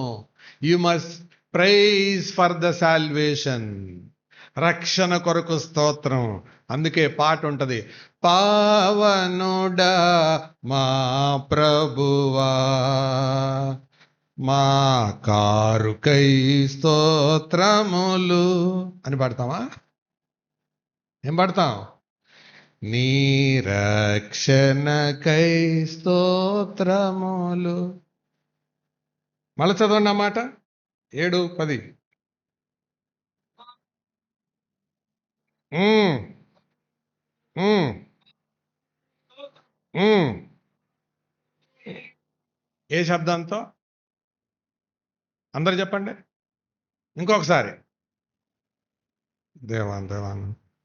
You must praise for the salvation. రక్షణ కొరకు స్తోత్రం. అందుకే పాట ఉంటది, పావనుడా మా ప్రభువా మా కారుకై స్తోత్రములు అని పాడతామా? ఏం పాడతాం? నీ రక్షణకై స్తోత్రములు. మళ్ళీ చదవండి ఆ మాట. 7, 10. ఉమ్, ఉమ్, ఉమ్. ఏ శబ్దంతో? అందరు చెప్పండి ఇంకొకసారి. దేవాన్ని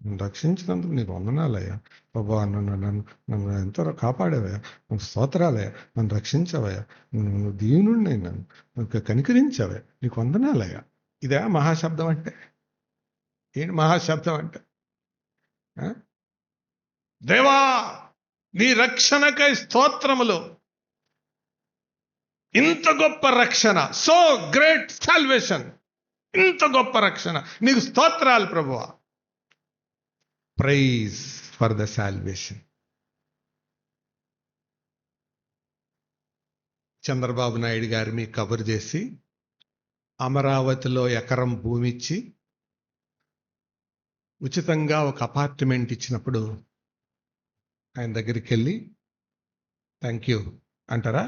నన్ను రక్షించినందుకు నీకు వందనాలయ్యా. బాబా, నన్ను ఎంతో కాపాడేవయ్యా. నువ్వు స్తోత్రాలయ్యా. నన్ను రక్షించవయ్యా. నువ్వు దీనుణ్ణి నన్ను కనికరించవయ్యా. నీకు వందనాలయ్యా. ఇదే మహాశబ్దం అంటే? ఏంటి మహాశబ్దం అంటే? దేవా, నీ రక్షణకై స్తోత్రములు. ఇంత గొప్ప రక్షణ, సో గ్రేట్ సాల్వేషన్, ఇంత గొప్ప రక్షణ, నీకు స్తోత్రాలు ప్రభువా. Praise for the salvation. Chandrababu Naidu గారు మీ కబురు చేసి అమరావతిలో ఎకరం భూమి ఇచ్చి ఉచితంగా ఒక అపార్ట్మెంట్ ఇచ్చినప్పుడు ఆయన దగ్గరికి వెళ్ళి థ్యాంక్ యూ అంటారా?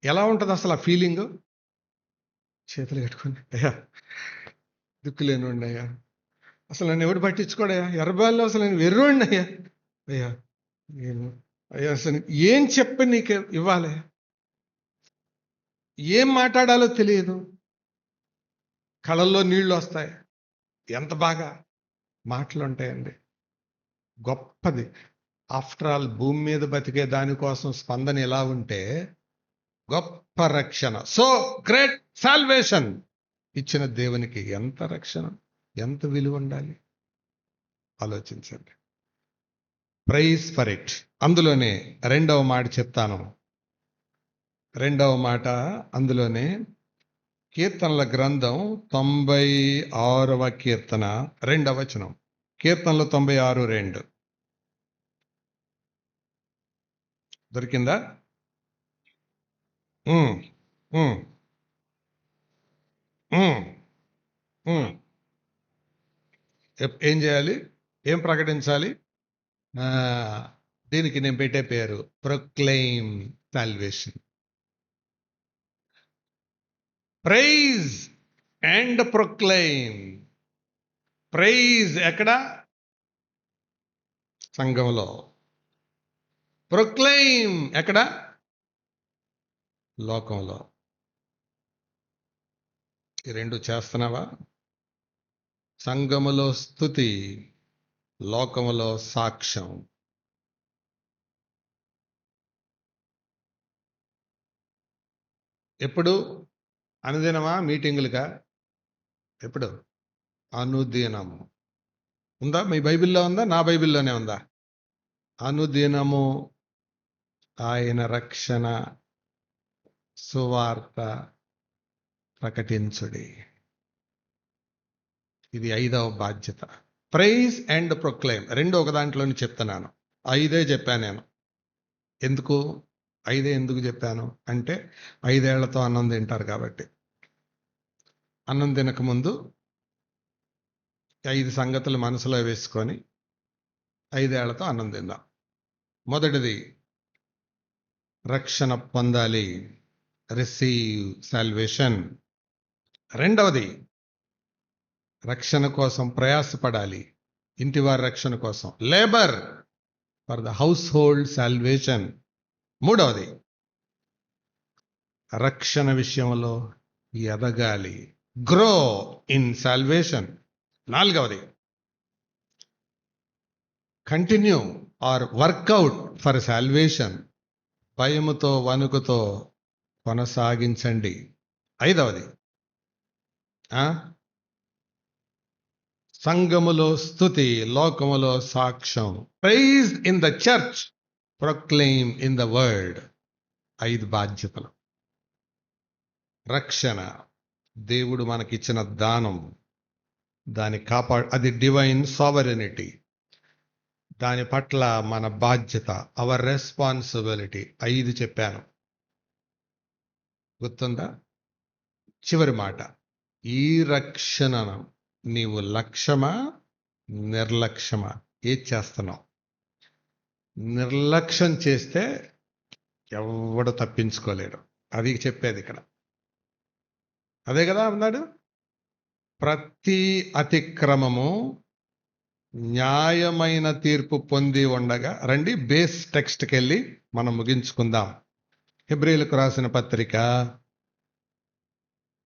ఎలా ఉంటుంది అసలు ఆ ఫీలింగ్? చేతులు కట్టుకుని, అయ్యా దిక్కులేనుండి అయ్యా, అసలు నన్ను ఎవడు పట్టించుకోడయ్యా, ఎర్రబాల్లో అసలు నేను వెర్రోండి అయ్యా, అయ్యా నేను అయ్యా అసలు ఏం చెప్పి నీకు ఇవ్వాలి, ఏం మాట్లాడాలో తెలియదు, కళ్ళల్లో నీళ్లు వస్తాయి. ఎంత బాగా మాటలు ఉంటాయండి. గొప్పది. ఆఫ్టర్ ఆల్ భూమి మీద బతికే దానికోసం స్పందన ఎలా ఉంటే గొప్ప రక్షణ, సో గ్రేట్ సాల్వేషన్ ఇచ్చిన దేవునికి ఎంత రక్షణ, ఎంత విలువ ఉండాలి ఆలోచించండి. Praise for it. అందులోనే రెండవ మాట చెప్తాను. రెండవ మాట అందులోనే కీర్తనల గ్రంథం 96వ కీర్తన 2వ వచనం. కీర్తనలు 96:2 దొరికిందా? ఏం చేయాలి? ఏం ప్రకటించాలి? దీనికి నేను పెట్టే పేరు proclaim salvation. Praise and proclaim. Praise ఎక్కడ? సంఘంలో. ప్రొక్లెయిమ్ ఎక్కడ? లోకంలో. ఈ రెండు చేస్తున్నావా? సంఘములో స్తుతి, లోకములో సాక్ష్యం. ఎప్పుడు? అనుదినమా? మీటింగులుగా? ఎప్పుడు? అనుదినము. ఉందా? మీ బైబిల్లో ఉందా? నా బైబిల్లోనే ఉందా? అనుదినము ఆయన రక్షణ సువార్త ప్రకటించుడి. ఇది 5వ బాధ్యత. ప్రైజ్ అండ్ ప్రొక్లైమ్ రెండు ఒక దాంట్లోనే చెప్తున్నాను. 5 చెప్పాను నేను. ఎందుకు 5 ఎందుకు చెప్పాను అంటే 5 ఏళ్లతో అన్నం తింటారు కాబట్టి. అన్నం తినకముందు 5 సంగతులు మనసులో వేసుకొని 5 ఏళ్లతో అన్నం తిందాం. మొదటిది, రక్షణ పొందాలి, రిసీవ్ సాల్వేషన్. రెండవది, రక్షణ కోసం ప్రయాసపడాలి, ఇంటివారి రక్షణ కోసం, labour for the household salvation. మూడవది, రక్షణ విషయంలో ఎదగాలి, గ్రో ఇన్ సాల్వేషన్. నాలుగవది, continue or work out for salvation. భయముతో వణుకుతో కొనసాగించండి. ఐదవది, సంఘములో స్తుతి, లోకములో సాక్ష్యం. Praise in the church, proclaim in the world. 5 బాధ్యతలు. రక్షణ దేవుడు మనకిచ్చిన దానం, దాని అది డివైన్ సావరెనిటీ. దాని పట్ల మన బాధ్యత, అవర్ రెస్పాన్సిబిలిటీ. 5 చెప్పాను, గుర్తుందా? చివరి మాట, ఈ రక్షణను నీవు లక్ష్యమా నిర్లక్ష్యమా? ఏది చేస్తున్నావు. నిర్లక్ష్యం చేస్తే ఎవడు తప్పించుకోలేడు. అది చెప్పేది ఇక్కడ. అదే కదా అన్నాడు, ప్రతి అతిక్రమము న్యాయమైన తీర్పు పొంది ఉండగా. రండి బేస్ టెక్స్ట్కి వెళ్ళి మనం ముగించుకుందాం. హెబ్రీలకు రాసిన పత్రిక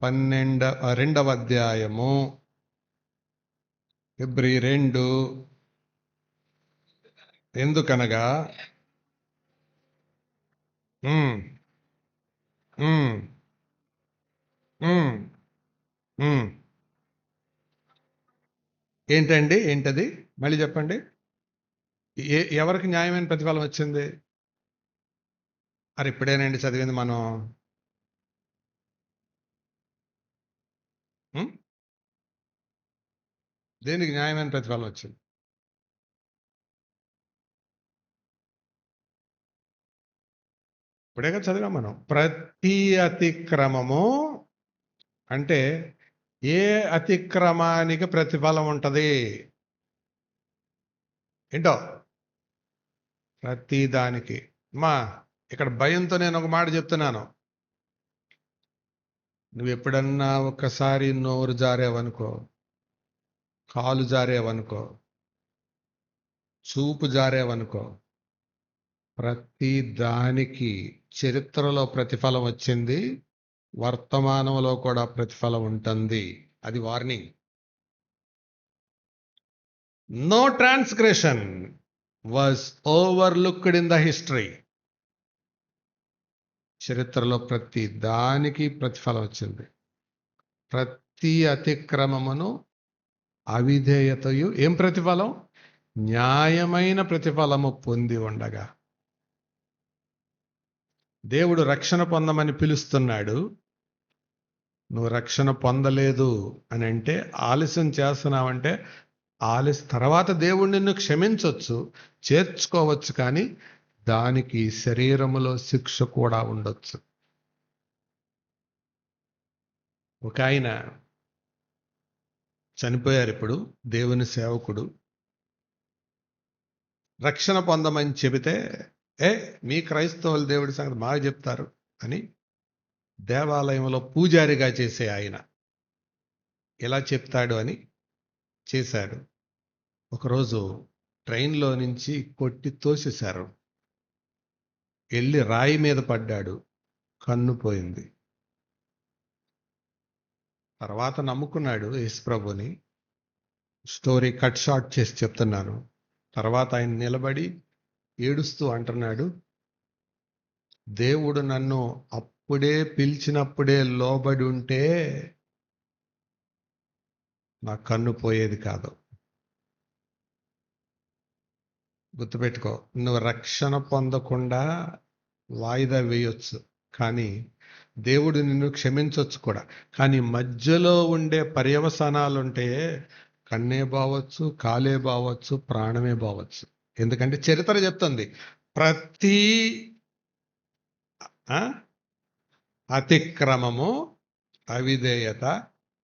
2వ అధ్యాయము, హెబ్రీ 2. ఎందుకనగా ఉమ్, ఉమ్, ఉమ్, ఉమ్. ఏంటండి, ఏంటది మళ్ళీ చెప్పండి. ఎవరికి న్యాయమైన ప్రతిఫలం వచ్చింది? మరి ఇప్పుడేనండి చదివింది మనం. దేనికి న్యాయమైన ప్రతిఫలం వచ్చింది? ఇప్పుడే కదా చదివాం మనం. ప్రతి అతిక్రమము అంటే ఏ అతిక్రమానికి ప్రతిఫలం ఉంటది ఏంటో? ప్రతి దానికి. ఇక్కడ భయంతో నేను ఒక మాట చెప్తున్నాను. నువ్వు ఎప్పుడన్నా ఒక్కసారి నోరు జారేవనుకో, కాలు జారేవనుకో, చూపు జారేవనుకో, ప్రతి దానికి చరిత్రలో ప్రతిఫలం వచ్చింది, వర్తమానంలో కూడా ప్రతిఫలం ఉంటుంది. అది warning. No transgression was overlooked in the history. చరిత్రలో ప్రతి దానికి ప్రతిఫలం వచ్చింది. ప్రతి అతిక్రమమును అవిధేయతయు ఏం ప్రతిఫలం? న్యాయమైన ప్రతిఫలము పొంది ఉండగా. దేవుడు రక్షణ పొందమని పిలుస్తున్నాడు. నువ్వు రక్షణ పొందలేదు అని అంటే, ఆలస్యం చేస్తున్నావంటే, తర్వాత దేవుడు నిన్ను క్షమించవచ్చు, చేర్చుకోవచ్చు, కానీ దానికి శరీరములో శిక్ష కూడా ఉండొచ్చు. ఒక ఆయన చనిపోయారు ఇప్పుడు, దేవుని సేవకుడు. రక్షణ పొందమని చెబితే, మీ క్రైస్తవులు దేవుడి సంగతి బాగా చెప్తారు అని దేవాలయంలో పూజారిగా చేసే ఆయన ఎలా చెప్తాడు అని చేశాడు. ఒకరోజు ట్రైన్లో నుంచి కొట్టి తోసేశారు. వెళ్ళి రాయి మీద పడ్డాడు, కన్ను పోయింది. తర్వాత నమ్ముకున్నాడు యేసుప్రభుని. స్టోరీ కట్ షార్ట్ చేసి చెప్తున్నాను. తర్వాత ఆయన నిలబడి ఏడుస్తూ అంటున్నాడు, దేవుడు నన్ను అప్పుడే పిలిచినప్పుడే లోబడి ఉంటే నా కన్ను పోయేది కాదు. గుర్తుపెట్టుకో, నువ్వు రక్షణ పొందకుండా వాయిదా వేయొచ్చు, కానీ దేవుడు నిన్ను క్షమించవచ్చు కూడా. కానీ మధ్యలో ఉండే పర్యవసానాలు ఉంటే కన్నే బావచ్చు, కాలే బావచ్చు, ప్రాణమే బావచ్చు. ఎందుకంటే చరిత్ర చెప్తుంది, ప్రతి అతిక్రమము, అవిధేయత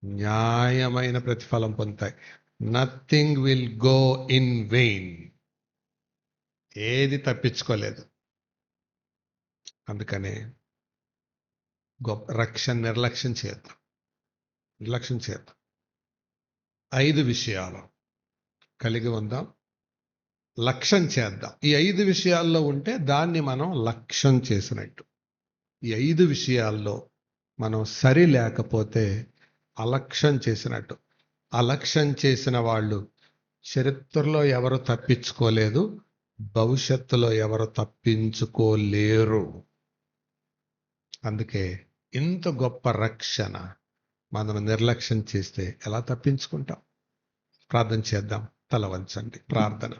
న్యాయమైన ప్రతిఫలం పొందుతాయి. Nothing will go in vein. ఏది తప్పించుకోలేదు. అందుకనే నిర్లక్ష్యం చేద్దాం. 5 విషయాలు కలిగి ఉందాం, లక్ష్యం చేద్దాం. ఈ 5 విషయాల్లో ఉంటే దాన్ని మనం లక్ష్యం చేసినట్టు. ఈ 5 విషయాల్లో మనం సరి లేకపోతే అలక్ష్యం చేసినట్టు. అలక్ష్యం చేసిన వాళ్ళు చరిత్రలో ఎవరు తప్పించుకోలేదు, భవిష్యత్తులో ఎవరు తప్పించుకోలేరు. అందుకే ఇంత గొప్ప రక్షణ మనం నిర్లక్ష్యం చేస్తే ఎలా తప్పించుకుంటాం? ప్రార్థన చేద్దాం. తల వంచండి. ప్రార్థన.